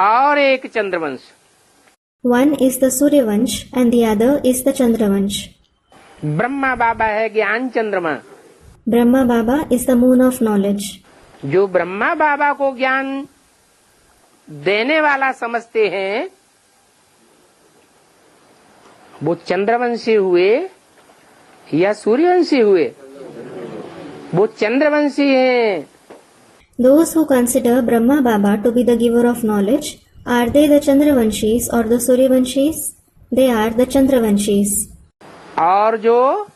और एक Chandravansh. One is the Suryavansh and the other is the Chandravansh. Brahma बाबा है ज्ञान चंद्रमा। Brahma Baba is the moon of knowledge. जो ब्रह्मा बाबा को ज्ञान देने वाला समझते हैं वो चंद्रवंशी हुए या सूर्यवंशी हुए? वो चंद्रवंशी हैं। Those who consider Brahma Baba to be the giver of knowledge, are they the Chandravanshis or the Suryavanshis? They are the Chandravanshis. और जो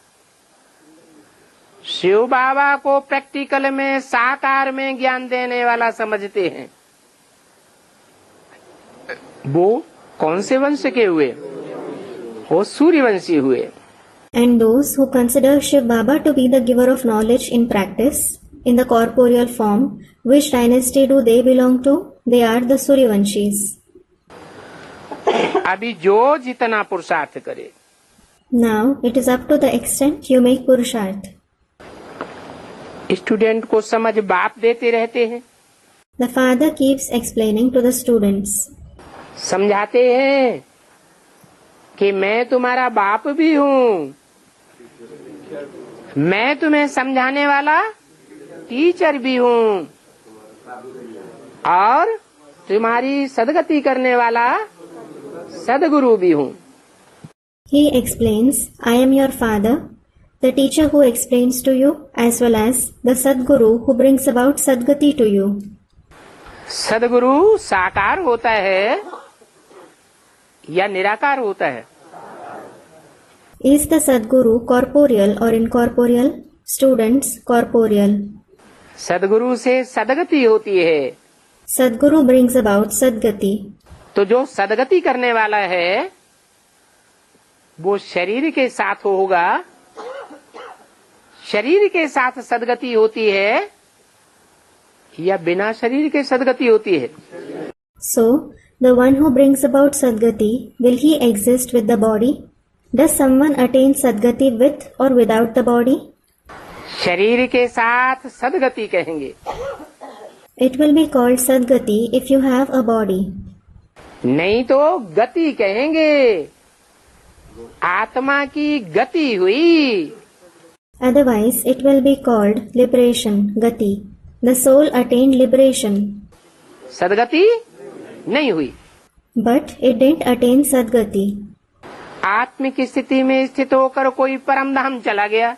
शिव बाबा को प्रैक्टिकल में साकार में ज्ञान देने वाला समझते हैं वो कौन से वंश के हुए? वो सूर्यवंशी हुए। And those who consider Shiv Baba to be the giver of knowledge in practice, in the corporeal form, which dynasty do they belong to? They are the Suryavanshis. अभी जो जितना पुरुषार्थ करे। Now it is up to the extent you make Purusharth. Student को समझ बाप देते रहते हैं। The father keeps explaining to the students. समझाते हैं कि मैं तुम्हारा बाप भी हूँ, मैं तुम्हें समझाने वाला टीचर भी हूँ और तुम्हारी सदगति करने वाला सदगुरु भी हूँ। He explains, I am your father, the teacher who explains to you, as well as the Sadguru who brings about Sadgati to you. सदगुरु साकार होता है या निराकार होता है? Is the Sadguru corporeal or incorporeal? Students, corporeal. सदगुरु से सदगति होती है। Sadguru brings about Sadgati. तो जो सदगति करने वाला है वो शरीर के साथ होगा, शरीर के साथ सदगति होती है या बिना शरीर के सदगति होती है? So, the one who brings about Sadgati, will he exist with the body? Does someone attain Sadgati with or without the body? शरीर के साथ सदगति कहेंगे It will be called Sadgati if you have a body. नहीं तो गति कहेंगे, आत्मा की गति हुई। Otherwise, it will be called liberation, Gati. The soul attained liberation. सदगति नहीं हुई। But it didn't attain Sadgati. आत्मिक स्थिति में स्थित होकर कोई परम धाम चला गया,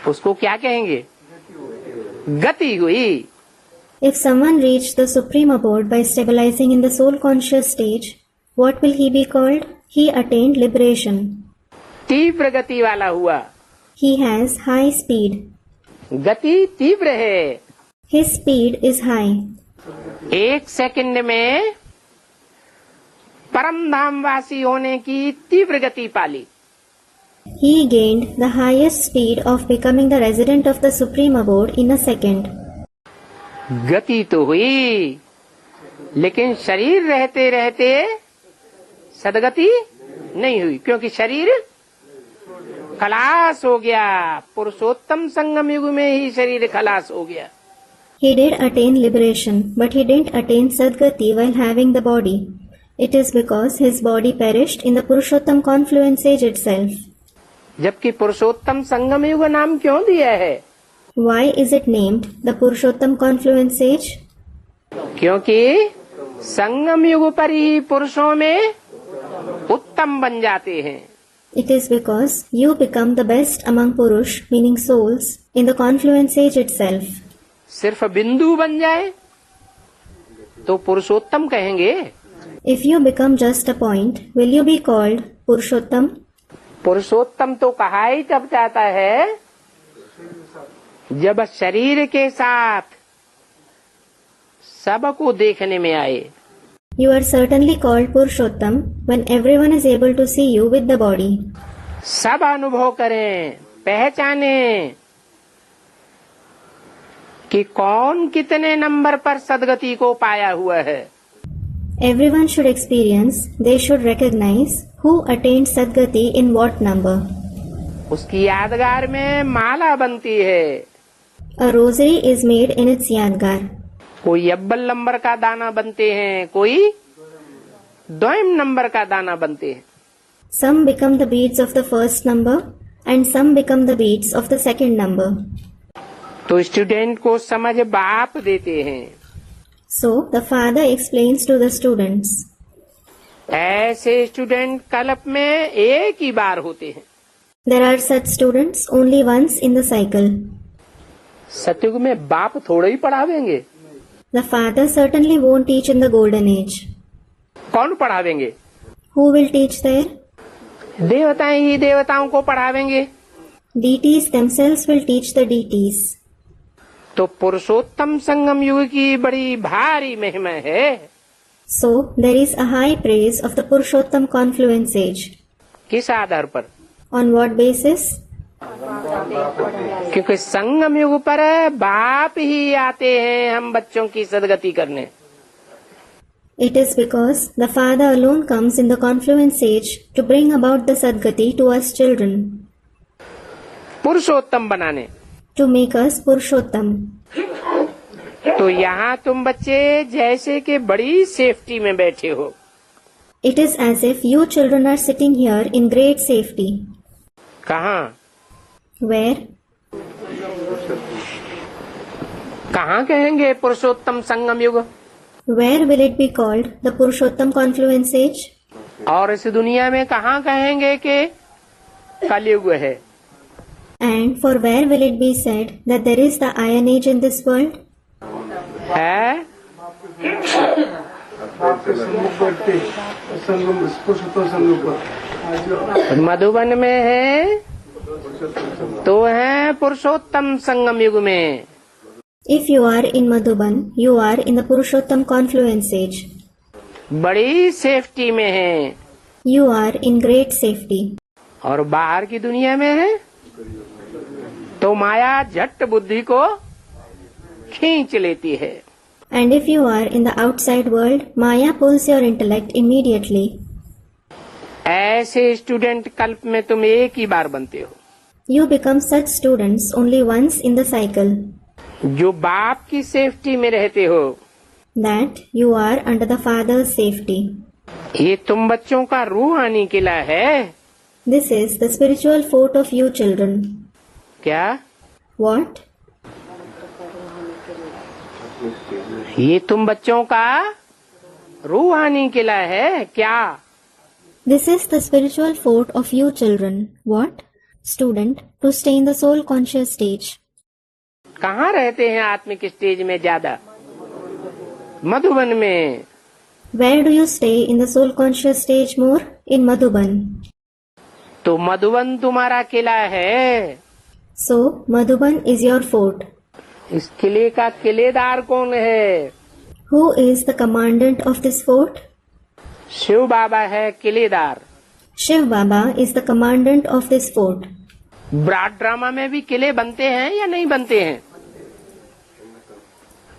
उसको क्या कहेंगे? गति हुई। If someone reached the supreme abode by stabilizing in the soul conscious stage, what will he be called? He attained liberation. तीव्र गति वाला हुआ। He has high speed. गति तीव्र है। His speed is high. 1 second में परम धाम वासी होने की तीव्र गति पाली। He gained the highest speed of becoming the resident of the supreme abode in a second. गति तो हुई, लेकिन शरीर रहते रहते सदगति नहीं हुई, क्योंकि शरीर खलास हो गया। पुरुषोत्तम संगम युग में ही शरीर खलास हो गया। He did attain liberation, but he didn't attain Sadgati while having the body. It is because his body perished in the Purushottam confluence age itself. जबकि पुरुषोत्तम संगम युग नाम क्यों दिया है? Why is it named the Purushottam confluence age? क्योंकि संगम युग पर ही पुरुषों में उत्तम बन जाते हैं। It is because you become the best among Purush, meaning souls, in the confluence age itself. सिर्फ बिंदु बन जाए तो पुरुषोत्तम कहेंगे। If you become just a point, will you be called Purushottam? पुरुषोत्तम तो कहा ही तब जाता है जब शरीर के साथ सबको देखने में आए। You are certainly called Purushottam when everyone is able to see you with the body. सब अनुभव करें, पहचाने कि कौन कितने नंबर पर सदगति को पाया हुआ है। Everyone should experience, they should recognize who attained Sadgati in what number. उसकी यादगार में माला बनती है। A rosary is made in its yadgar. कोई अव्वल नंबर का दाना बनते हैं, कोई द्वयम नंबर का दाना बनते हैं। Some become the beads of the first number and some become the beads of the second number. तो स्टूडेंट को समझ बाप देते हैं। So the father explains to the students. ऐसे स्टूडेंट कल्प में एक ही बार होते हैं। There are such students only once in the cycle. सतयुग में बाप थोड़ा ही पढ़ावेंगे। The father certainly won't teach in the golden age. कौन पढ़ावेंगे? Who will teach there? देवताएं ही देवताओं को पढ़ावेंगे। Deities themselves will teach the deities. तो पुरुषोत्तम संगम युग की बड़ी भारी महिमा है। So there is a high praise of the Purushottam confluence age. किस आधार पर? On what basis? क्योंकि संगम युग पर बाप ही आते हैं हम बच्चों की सदगति करने। It is because the father alone comes in the confluence age to bring about the Sadgati to us children. पुरुषोत्तम बनाने। To make us Purushottam. तो यहाँ तुम बच्चे जैसे कि बड़ी सेफ्टी में बैठे हो। It is as if you children are sitting here in great safety. कहाँ? Where? कहाँ कहेंगे पुरुषोत्तम संगम युग? Where will it be called the Purushottam confluence age? और इस दुनिया में कहाँ कहेंगे कि कलयुग है? And for where will it be said that there is the Iron Age in this world? है? मधुबन में है तो है पुरुषोत्तम संगम युग में। If you are in Madhuban, you are in the Purushottam confluence age. बड़ी सेफ्टी में है। You are in great safety. और बाहर की दुनिया में है तो माया झट बुद्धि को खींच लेती है। And if you are in the outside world, Maya pulls your intellect immediately. ऐसे स्टूडेंट कल्प में तुम एक ही बार बनते हो। You become such students only once in the cycle, जो बाप की सेफ्टी में रहते हो, that you are under the Father's safety. ये तुम बच्चों का रूहानी किला है। This is the spiritual fort of you children. क्या? What? ये तुम बच्चों का रूहानी किला है क्या? This is the spiritual fort of you children. What? Student, to stay in the soul conscious stage. कहाँ रहते हैं आत्मिक स्टेज में ज्यादा? मधुबन में। Where do you stay in the soul conscious stage more? In Madhuban. तो मधुबन तुम्हारा किला है। So, Madhuban is your fort. इस किले का किलेदार कौन है? Who is the commandant of this fort? Shiv Baba है किलेदार। Shiv Baba is the commandant of this fort. Broad drama में भी किले बनते हैं या नहीं बनते हैं?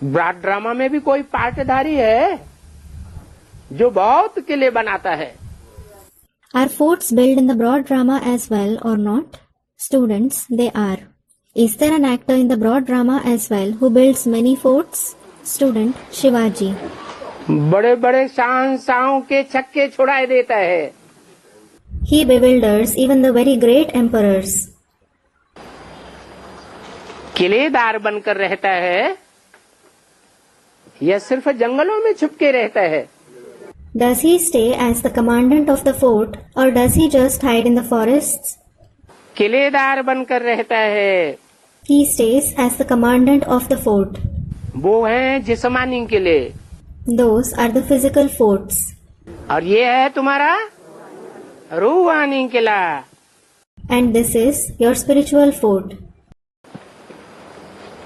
ब्रॉड ड्रामा में भी कोई पार्टधारी है जो बहुत किले बनाता है। Are forts built in the broad drama as well or not? Students, they are. Is there an actor in the broad drama as well who builds many forts? Student, Shivaji. बड़े बड़े शहंशाहों के छक्के छुड़ाए देता है। He bewilders even the very great emperors. किलेदार बनकर रहता है या सिर्फ जंगलों में छुपके रहता है? Does he stay as the commandant of the fort or does he just hide in the forests? किलेदार बनकर रहता है। He stays as the commandant of the fort. वो हैं जिस्मानी किले। Those are the physical forts. और ये है तुम्हारा रूहानी किला। And this is your spiritual fort.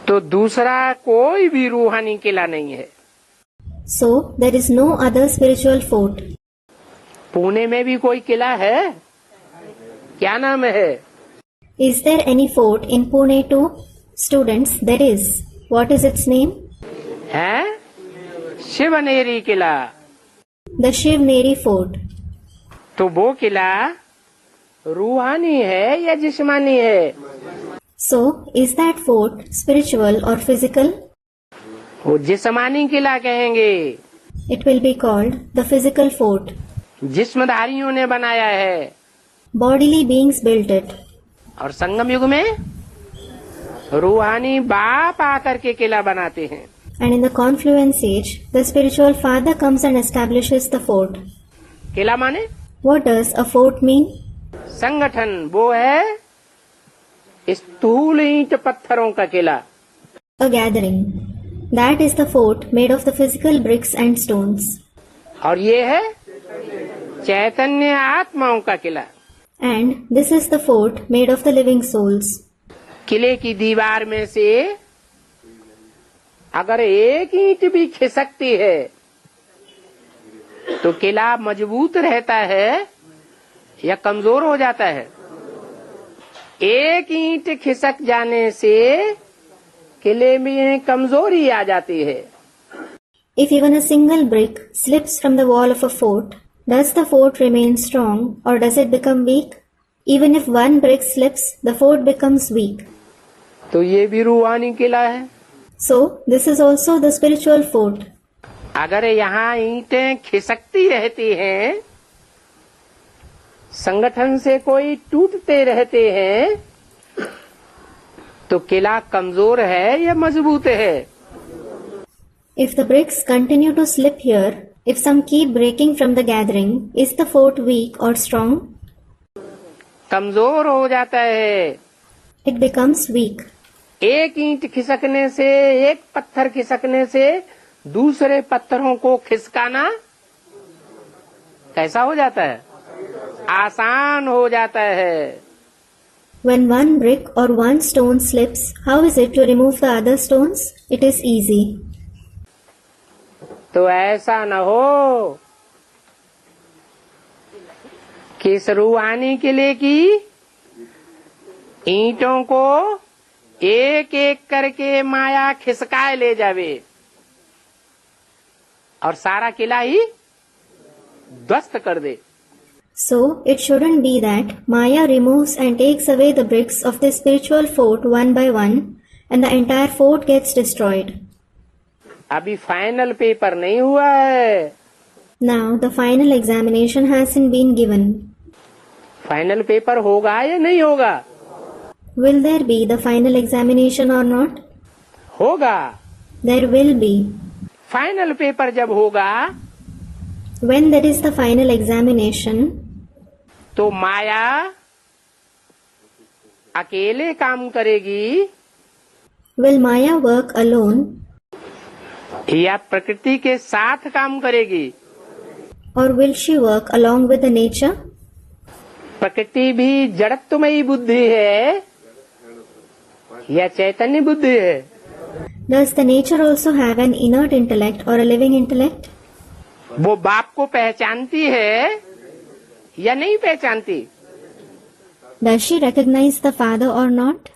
तो दूसरा कोई भी रूहानी किला नहीं है। So, there is no other spiritual fort. Pune में भी कोई किला है? क्या नाम है? Is there any fort in Pune too? Students, there is. What is its name? है शिवनेरी किला। The Shivneri Fort. तो वो किला रूहानी है या जिस्मानी है? So, is that fort spiritual or physical? वो जिस्मानी किला कहेंगे। It will be called the physical fort. जिस्मधारियों ने बनाया है। Bodily beings built it. और संगम युग में रूहानी बाप आकर के किला बनाते हैं। And in the confluence age, the spiritual father comes and establishes the fort. किला माने What does a fort mean? संगठन। वो है स्थूल ईंट पत्थरों का किला। A gathering. That is the fort made of the physical bricks and stones. और ये है चैतन्य आत्माओं का किला। And this is the fort made of the living souls. किले की दीवार में से अगर एक ईंट भी खिसकती है तो किला मजबूत रहता है या कमजोर हो जाता है? एक ईंट खिसक जाने से किले में कमजोरी आ जाती है। If even a single brick slips from the wall of a fort, does the fort remain strong or does it become weak? Even if one brick slips, the fort becomes weak. तो ये भी रूहानी किला है। So, this is also the spiritual fort. अगर यहाँ ईंटें खिसकती रहती हैं, संगठन से कोई टूटते रहते हैं, तो किला कमजोर है या मजबूत है? If the bricks continue to slip here, if some keep breaking from the gathering, is the fort weak or strong? कमजोर हो जाता है। It becomes weak. एक ईंट खिसकने से, एक पत्थर खिसकने से दूसरे पत्थरों को खिसकाना कैसा हो जाता है? आसान हो जाता है। When one brick or one stone slips, how is it to remove the other stones? It is easy. तो ऐसा न हो कि इस रूहानी किले की ईंटों को एक एक करके माया खिसकाए ले जावे और सारा किला ही ध्वस्त कर दे। So, it shouldn't be that Maya removes and takes away the bricks of the spiritual fort one by one and the entire fort gets destroyed. अभी फाइनल पेपर नहीं हुआ है. Now, the final examination hasn't been given. Final paper होगा या नहीं होगा? Will there be the final examination or not? होगा. There will be. Final paper जब होगा When there is the final examination, तो माया अकेले काम करेगी will Maya work alone या प्रकृति के साथ काम करेगी? or will she work along with the nature? प्रकृति भी जड़त्वमयी बुद्धि है या चैतन्य बुद्धि है? Does the nature also have an inert intellect or a living intellect? वो बाप को पहचानती है या नहीं पहचानती? Does she recognize the father or not?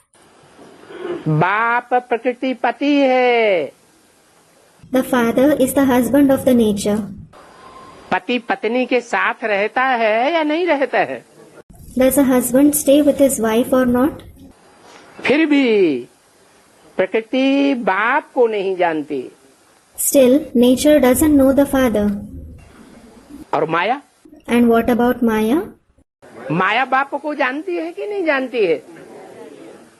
बाप प्रकृति पति है. The father is the husband of the nature. पति पत्नी के साथ रहता है या नहीं रहता है? Does a husband stay with his wife or not? फिर भी प्रकृति बाप को नहीं जानती. Still, nature doesn't know the father. और माया? And what about Maya? माया बाप को जानती है कि नहीं जानती है?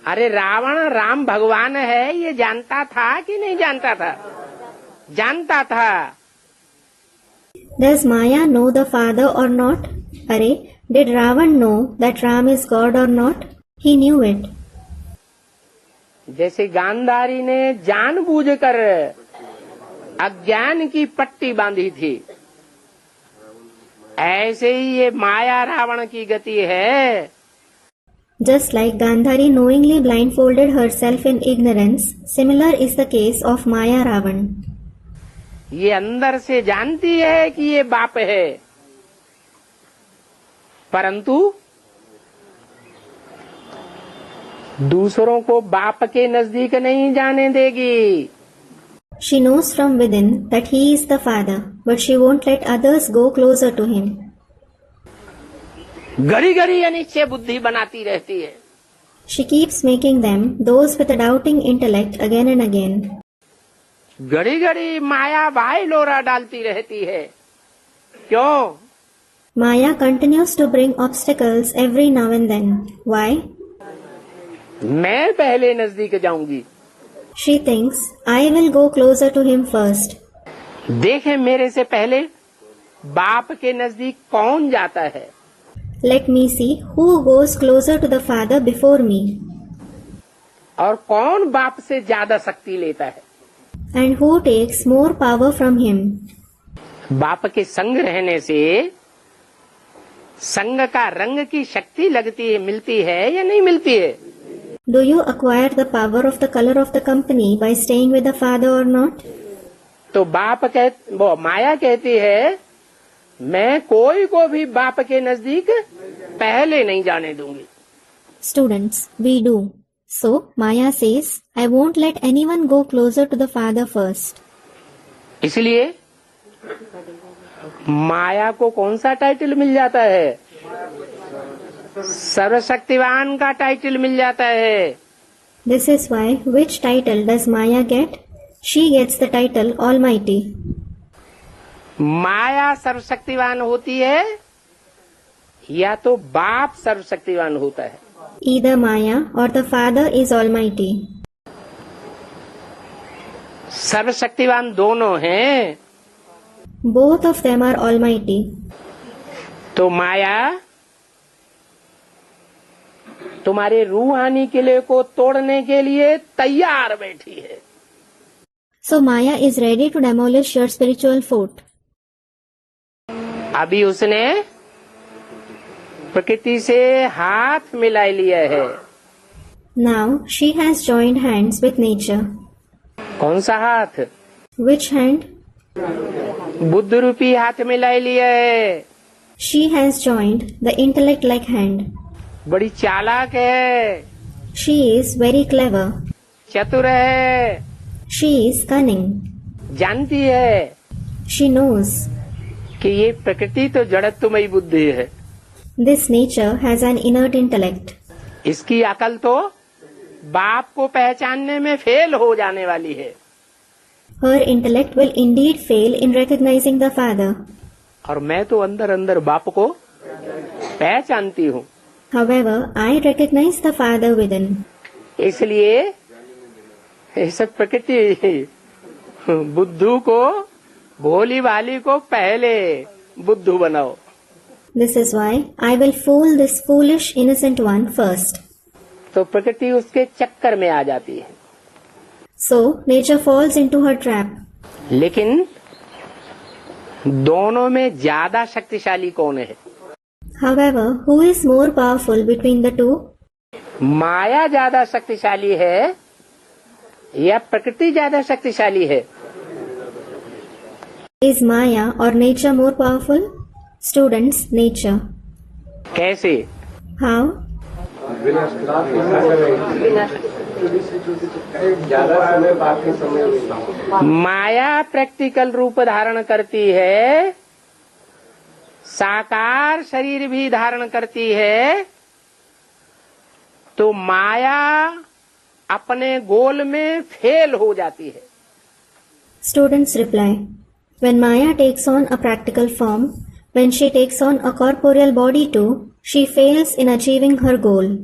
अरे रावण राम भगवान है ये जानता था कि नहीं जानता था? जानता था. Does Maya know the father or not? Arey, did Ravan know that Ram is God or not? He knew it. जैसे गांधारी ने जानबूझकर अज्ञान की पट्टी बांधी थी, ऐसे ही ये माया रावण की गति है. Just like Gandhari knowingly blindfolded herself in ignorance, similar is the case of Maya Ravan. ये अंदर से जानती है कि ये बाप है, परंतु दूसरों को बाप के नजदीक नहीं जाने देगी. She knows from within that he is the father, but she won't let others go closer to him. घड़ी घड़ी अनिश्चय बुद्धि बनाती रहती है. She keeps making them, those with a doubting intellect, again and again. घड़ी घड़ी माया भाई लोरा डालती रहती है. क्यों? Maya continues to bring obstacles every now and then. Why? मैं पहले नजदीक जाऊंगी. She thinks, I will go closer to him first. देखें मेरे से पहले बाप के नजदीक कौन जाता है. Let me see who goes closer to the father before me. और कौन बाप से ज्यादा शक्ति लेता है. And who takes more power from him. बाप के संग रहने से संग का रंग की शक्ति लगती है, मिलती है या नहीं मिलती है? Do you acquire the power of the color of the company by staying with the father or not? तो वो माया कहती है मैं कोई को भी बाप के नजदीक पहले नहीं जाने दूंगी. Students, we do. So, Maya says, I won't let anyone go closer to the father first. इसलिए माया को कौन सा टाइटल मिल जाता है? सर्वशक्तिवान का टाइटल मिल जाता है. This is why, which title does Maya get? She gets the title Almighty. माया सर्वशक्तिवान होती है या तो बाप सर्वशक्तिवान होता है. Either Maya or the father is Almighty. सर्वशक्तिवान दोनों हैं. Both of them are Almighty. तो माया तुम्हारे रूहानी किले को तोड़ने के लिए तैयार बैठी है. So Maya is ready to demolish your spiritual fort. अभी उसने प्रकृति से हाथ मिला लिया है. Now she has joined hands with nature. कौन सा हाथ? Which hand? बुद्ध रूपी हाथ मिला लिया है. She has joined the intellect-like hand. बड़ी चालाक है. She is very clever. चतुर है. She is cunning. जानती है She knows कि ये प्रकृति तो जड़त्वमयी बुद्धि है. This nature has an innate intellect. इसकी अकल तो बाप को पहचानने में फेल हो जाने वाली है। Her intellect will indeed fail in recognizing the father. और मैं तो अंदर अंदर बाप को पहचानती हूँ। However, I recognize the father within. इसलिए इस प्रकृति बुद्धू को, भोली वाली को पहले बुद्धू बनाओ। This is why I will fool this foolish innocent one first. तो प्रकृति उसके चक्कर में आ जाती है। So nature falls into her trap. लेकिन दोनों में ज्यादा शक्तिशाली कौन है? However, who is more powerful between the two? माया ज्यादा शक्तिशाली है या प्रकृति ज्यादा शक्तिशाली है? Is Maya or nature more powerful? Students, nature. कैसे? How? ज्यादा समय बाकी समय माया प्रैक्टिकल रूप धारण करती है, साकार शरीर भी धारण करती है, तो माया अपने गोल में फेल हो जाती है। Students reply. When Maya takes on a practical form, when she takes on a corporeal body too, she fails in achieving her goal.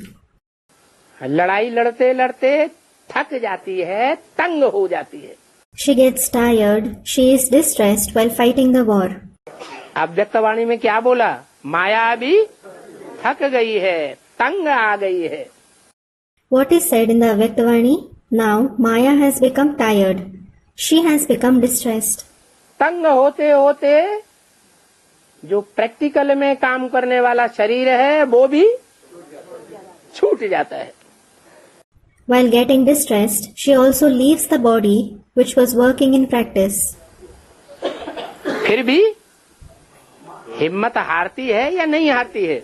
लड़ाई लड़ते लड़ते थक जाती है, तंग हो जाती है। She gets tired, she is distressed while fighting the war. अब व्यक्तवाणी में क्या बोला? माया अभी थक गई है, तंग आ गई है। What is said in the Avyaktavani? Now Maya has become tired. She has become distressed. तंग होते होते जो प्रैक्टिकल में काम करने वाला शरीर है वो भी छूट जाता है। While getting distressed, she also leaves the body which was working in practice. फिर भी हिम्मत हारती है या नहीं हारती है?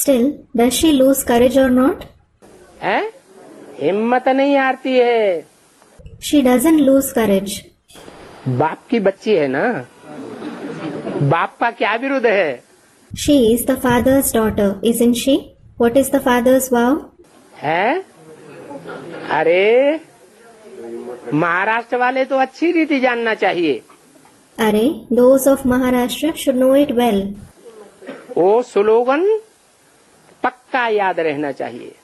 Still, does she lose courage or not? है? हिम्मत नहीं हारती है। She doesn't lose courage. बाप की बच्ची है ना, बाप का क्या विरुद्ध है? She is the father's daughter, isn't she? What is the father's vow? है? अरे महाराष्ट्र वाले तो अच्छी रीति जानना चाहिए। Arey, those of Maharashtra should know it well. वो स्लोगन पक्का याद रहना चाहिए।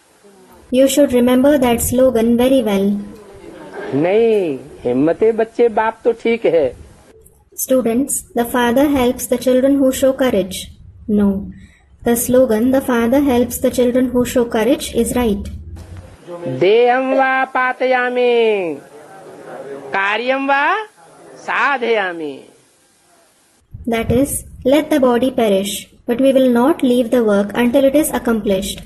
You should remember that slogan very well. नहीं, हिम्मते बच्चे बाप तो ठीक है। Students, the father helps the children who show courage. No, the slogan, the father helps the children who show courage is right. देहं वा पातयामि, कार्यं वा साधयामि। That is, let the body perish, but we will not leave the work until it is accomplished.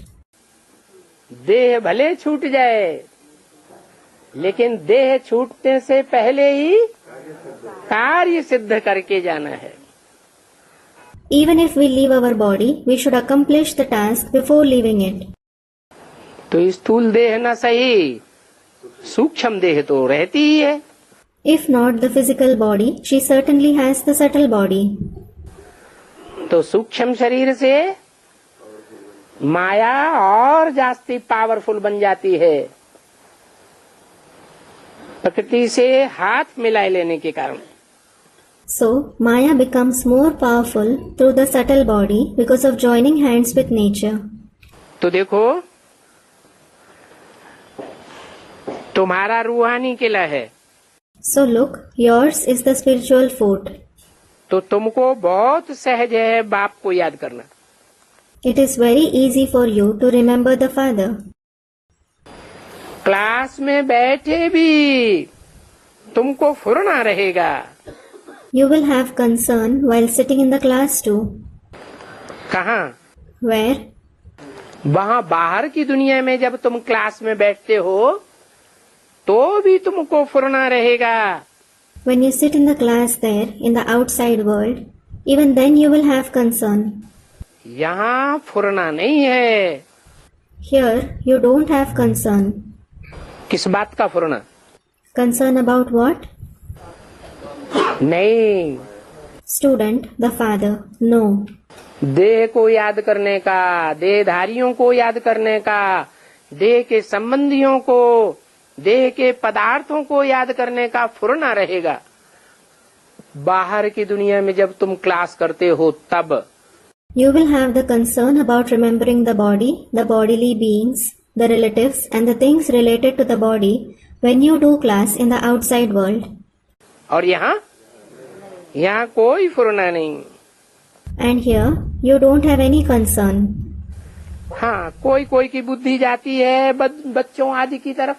देह भले छूट जाए, लेकिन देह छूटने से पहले ही कार्य सिद्ध करके जाना है। Even if we leave our body, we should accomplish the task before leaving it. तो स्थूल देह न सही, सूक्ष्म देह तो रहती ही है। If not the physical body, she certainly has the subtle body. तो सूक्ष्म शरीर से माया और जास्ती पावरफुल बन जाती है, प्रकृति से हाथ मिलाए लेने के कारण। So, Maya becomes more powerful through the subtle body because of joining hands with nature. तो देखो, तुम्हारा रूहानी किला है, So look, yours is the spiritual fort. तो तुमको बहुत सहज है बाप को याद करना। It is very easy for you to remember the father. Class में बैठे भी तुमको फुरना रहेगा। You will have concern while sitting in the class too. कहाँ? Where? वहाँ बाहर की दुनिया में जब तुम क्लास में बैठते हो तो भी तुमको फुरना रहेगा। When you sit in the class there, in the outside world, even then you will have concern. यहाँ फुरना नहीं है। Here, you don't have concern. किस बात का फुरना? Concern about what? नहीं, Student, the father. No. देह को याद करने का, देहधारियों को याद करने का, देह के संबंधियों को, देह के पदार्थों को याद करने का फुरना रहेगा। बाहर की दुनिया में जब तुम क्लास करते हो तब You will have the concern about remembering the body, the bodily beings, the relatives and the things related to the body when you do class in the outside world. और यहाँ कोई फुरना नहीं। And here you don't have any concern. हाँ, कोई की बुद्धि जाती है बच्चों आदि की तरफ।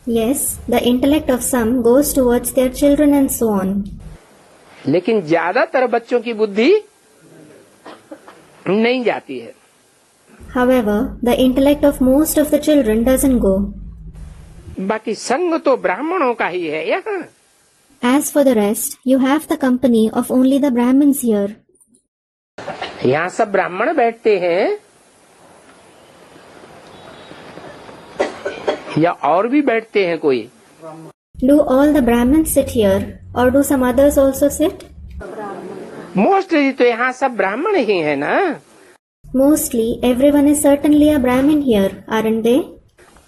Yes, the intellect of some goes towards their children and so on. लेकिन ज्यादातर बच्चों की बुद्धि नहीं जाती है। However, the intellect of most of the children doesn't go. बाकी संग तो ब्राह्मणों का ही है यहाँ। As for the rest, you have the company of only the Brahmins here. यहाँ सब ब्राह्मण बैठते हैं या और भी बैठते हैं कोई? Do all the Brahmins sit here or do some others also sit? Mostly तो यहाँ सब ब्राह्मण ही है ना। Mostly, everyone is certainly a Brahmin here, aren't they?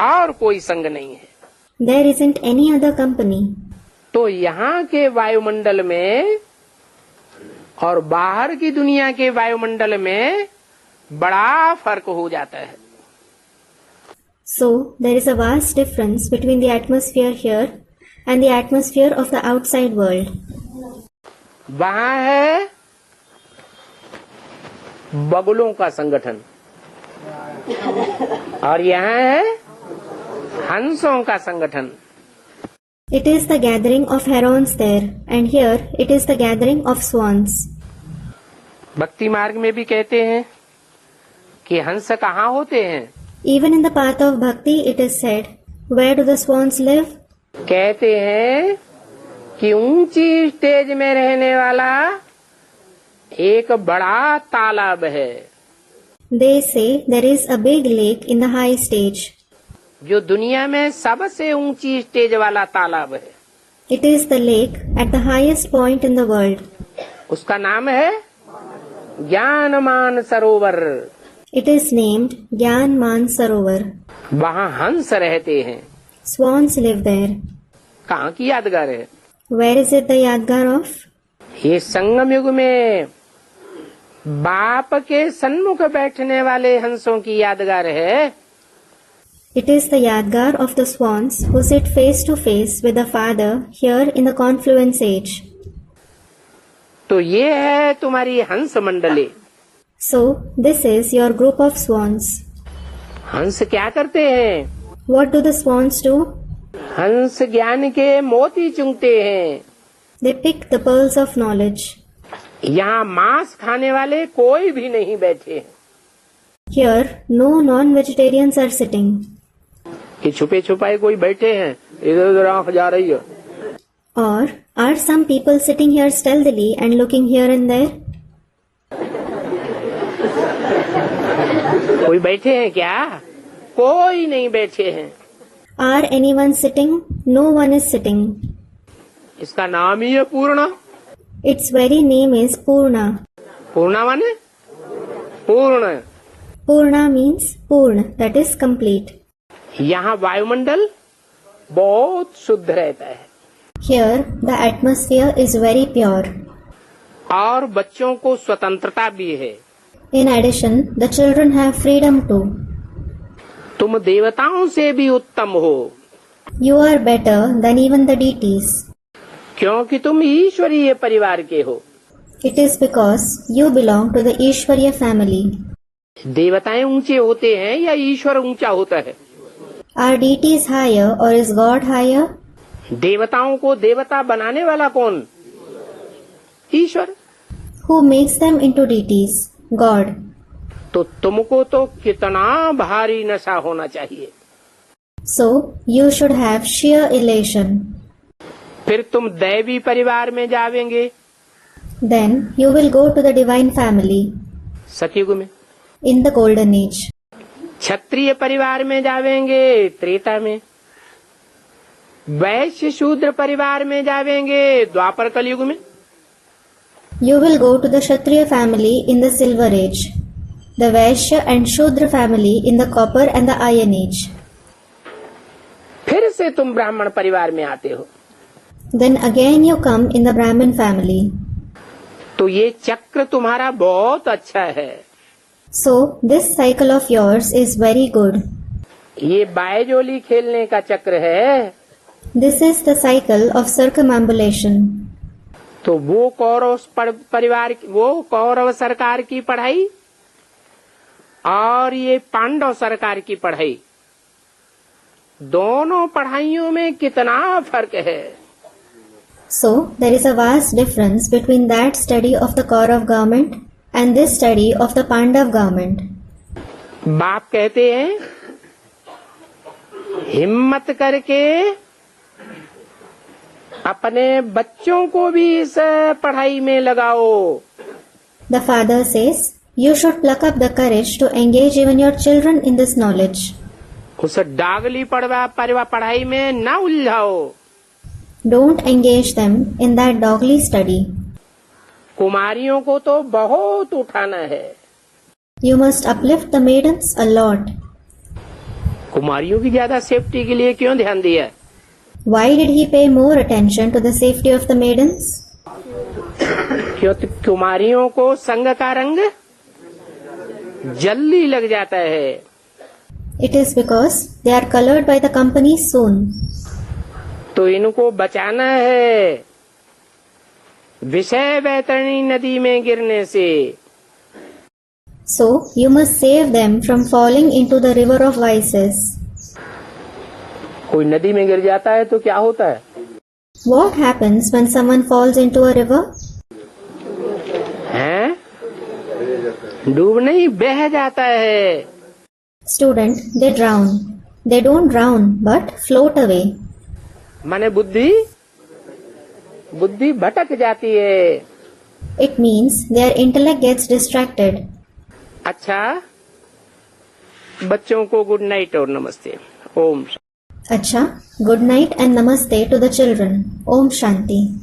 और कोई संग नहीं है। There isn't any other company. तो यहाँ के वायुमंडल में और बाहर की दुनिया के वायुमंडल में बड़ा फर्क हो जाता है। So, there is a vast difference between the atmosphere here and the atmosphere of the outside world. वहाँ है बगुलों का संगठन और यहाँ है हंसों का संगठन। It is the gathering of herons there, and here it is the gathering of swans. भक्ति मार्ग में भी कहते हैं कि हंस कहाँ होते हैं? Even in the path of bhakti, it is said, where do the swans live? कहते हैं कि ऊंची स्टेज में रहने वाला एक बड़ा तालाब है। They say there is a big lake in the high stage. जो दुनिया में सबसे ऊंची स्टेज वाला तालाब है। It is the lake at the highest point in the world. उसका नाम है ज्ञानमान सरोवर। It is named Gyanman Sarovar. वहाँ हंस रहते हैं। Swans live there. कहाँ की यादगार है? Where is it the Yadgar of? ये संगम युग में बाप के सन्मुख बैठने वाले हंसों की यादगार है। It is the Yadgar of the swans who sit face to face with the father here in the confluence age. तो ये है तुम्हारी हंस मंडली। So, this is your group of swans. हंस क्या करते हैं? What do the swans do? हंस ज्ञान के मोती चुंगते हैं। They pick the pearls of knowledge. यहाँ मांस खाने वाले कोई भी नहीं बैठे हैं। Here, no non-vegetarians are sitting. कि छुपे छुपाए कोई बैठे हैं, इधर उधर आंख जा रही है। Or, are some people sitting here stealthily and looking here and there? कोई बैठे हैं क्या? कोई नहीं बैठे हैं। Are anyone sitting? No one is sitting. इसका नाम ही है पूर्ण। Its very name is Purna. पूर्णा माने पूर्ण। Purna means Purna, that is complete. यहाँ वायुमंडल बहुत शुद्ध रहता है। Here, the atmosphere is very pure. और बच्चों को स्वतंत्रता भी है। In addition, the children have freedom too. तुम देवताओं से भी उत्तम हो। You are better than even the deities. क्योंकि तुम ईश्वरीय परिवार के हो। It is because you belong to the Ishwarya family. देवताएं ऊंचे होते हैं या ईश्वर ऊंचा होता है? Are deities higher or is God higher? देवताओं को देवता बनाने वाला कौन? ईश्वर। Who makes them into deities? God. तो तुमको तो कितना भारी नशा होना चाहिए। So, you should have sheer elation. फिर तुम दैवी परिवार में जावेंगे। Then, you will go to the divine family. सतयुग में। In the golden age. क्षत्रिय परिवार में जावेंगे त्रेता में। वैश्य शूद्र परिवार में जावेंगे द्वापर कलयुग में। You will go to the Kshatriya family in the Silver Age, the Vaishya and Shudra family in the Copper and the Iron Age. फिर से तुम ब्राह्मण परिवार में आते हो। Then again you come in the Brahmin family. तो ये चक्र तुम्हारा बहुत अच्छा है। So this cycle of yours is very good. ये बायजोली खेलने का चक्र है। This is the cycle of circumambulation. तो वो कौरव सरकार की पढ़ाई और ये पांडव सरकार की पढ़ाई, दोनों पढ़ाइयों में कितना फर्क है। So there is a vast difference between that study of the Kaurav government and this study of the Pandav government. बाप कहते हैं हिम्मत करके अपने बच्चों को भी इस पढ़ाई में लगाओ। The father says, you should pluck up the courage to engage even your children in this knowledge. उस डागली पढ़ाई में न उलझाओ। Don't engage them in that dogly study. कुमारियों को तो बहुत उठाना है। You must uplift the maidens a lot. कुमारियों की ज्यादा सेफ्टी के लिए क्यों ध्यान दिया? Why did he pay more attention to the safety of the maidens? क्योंकि कुमारियों को संग का रंग जल्दी लग जाता है। It is because they are colored by the company soon. तो इनको बचाना है विषय वैतरणी नदी में गिरने से। So you must save them from falling into the river of vices. कोई नदी में गिर जाता है तो क्या होता है? What happens when someone falls into a river? हैं? डूब नहीं, बह जाता है। Student, they drown. They don't drown, but float away. माने बुद्धि भटक जाती है। It means their intellect gets distracted. अच्छा, बच्चों को गुड नाइट और नमस्ते। ओम। Acha, good night and namaste to the children. Om Shanti.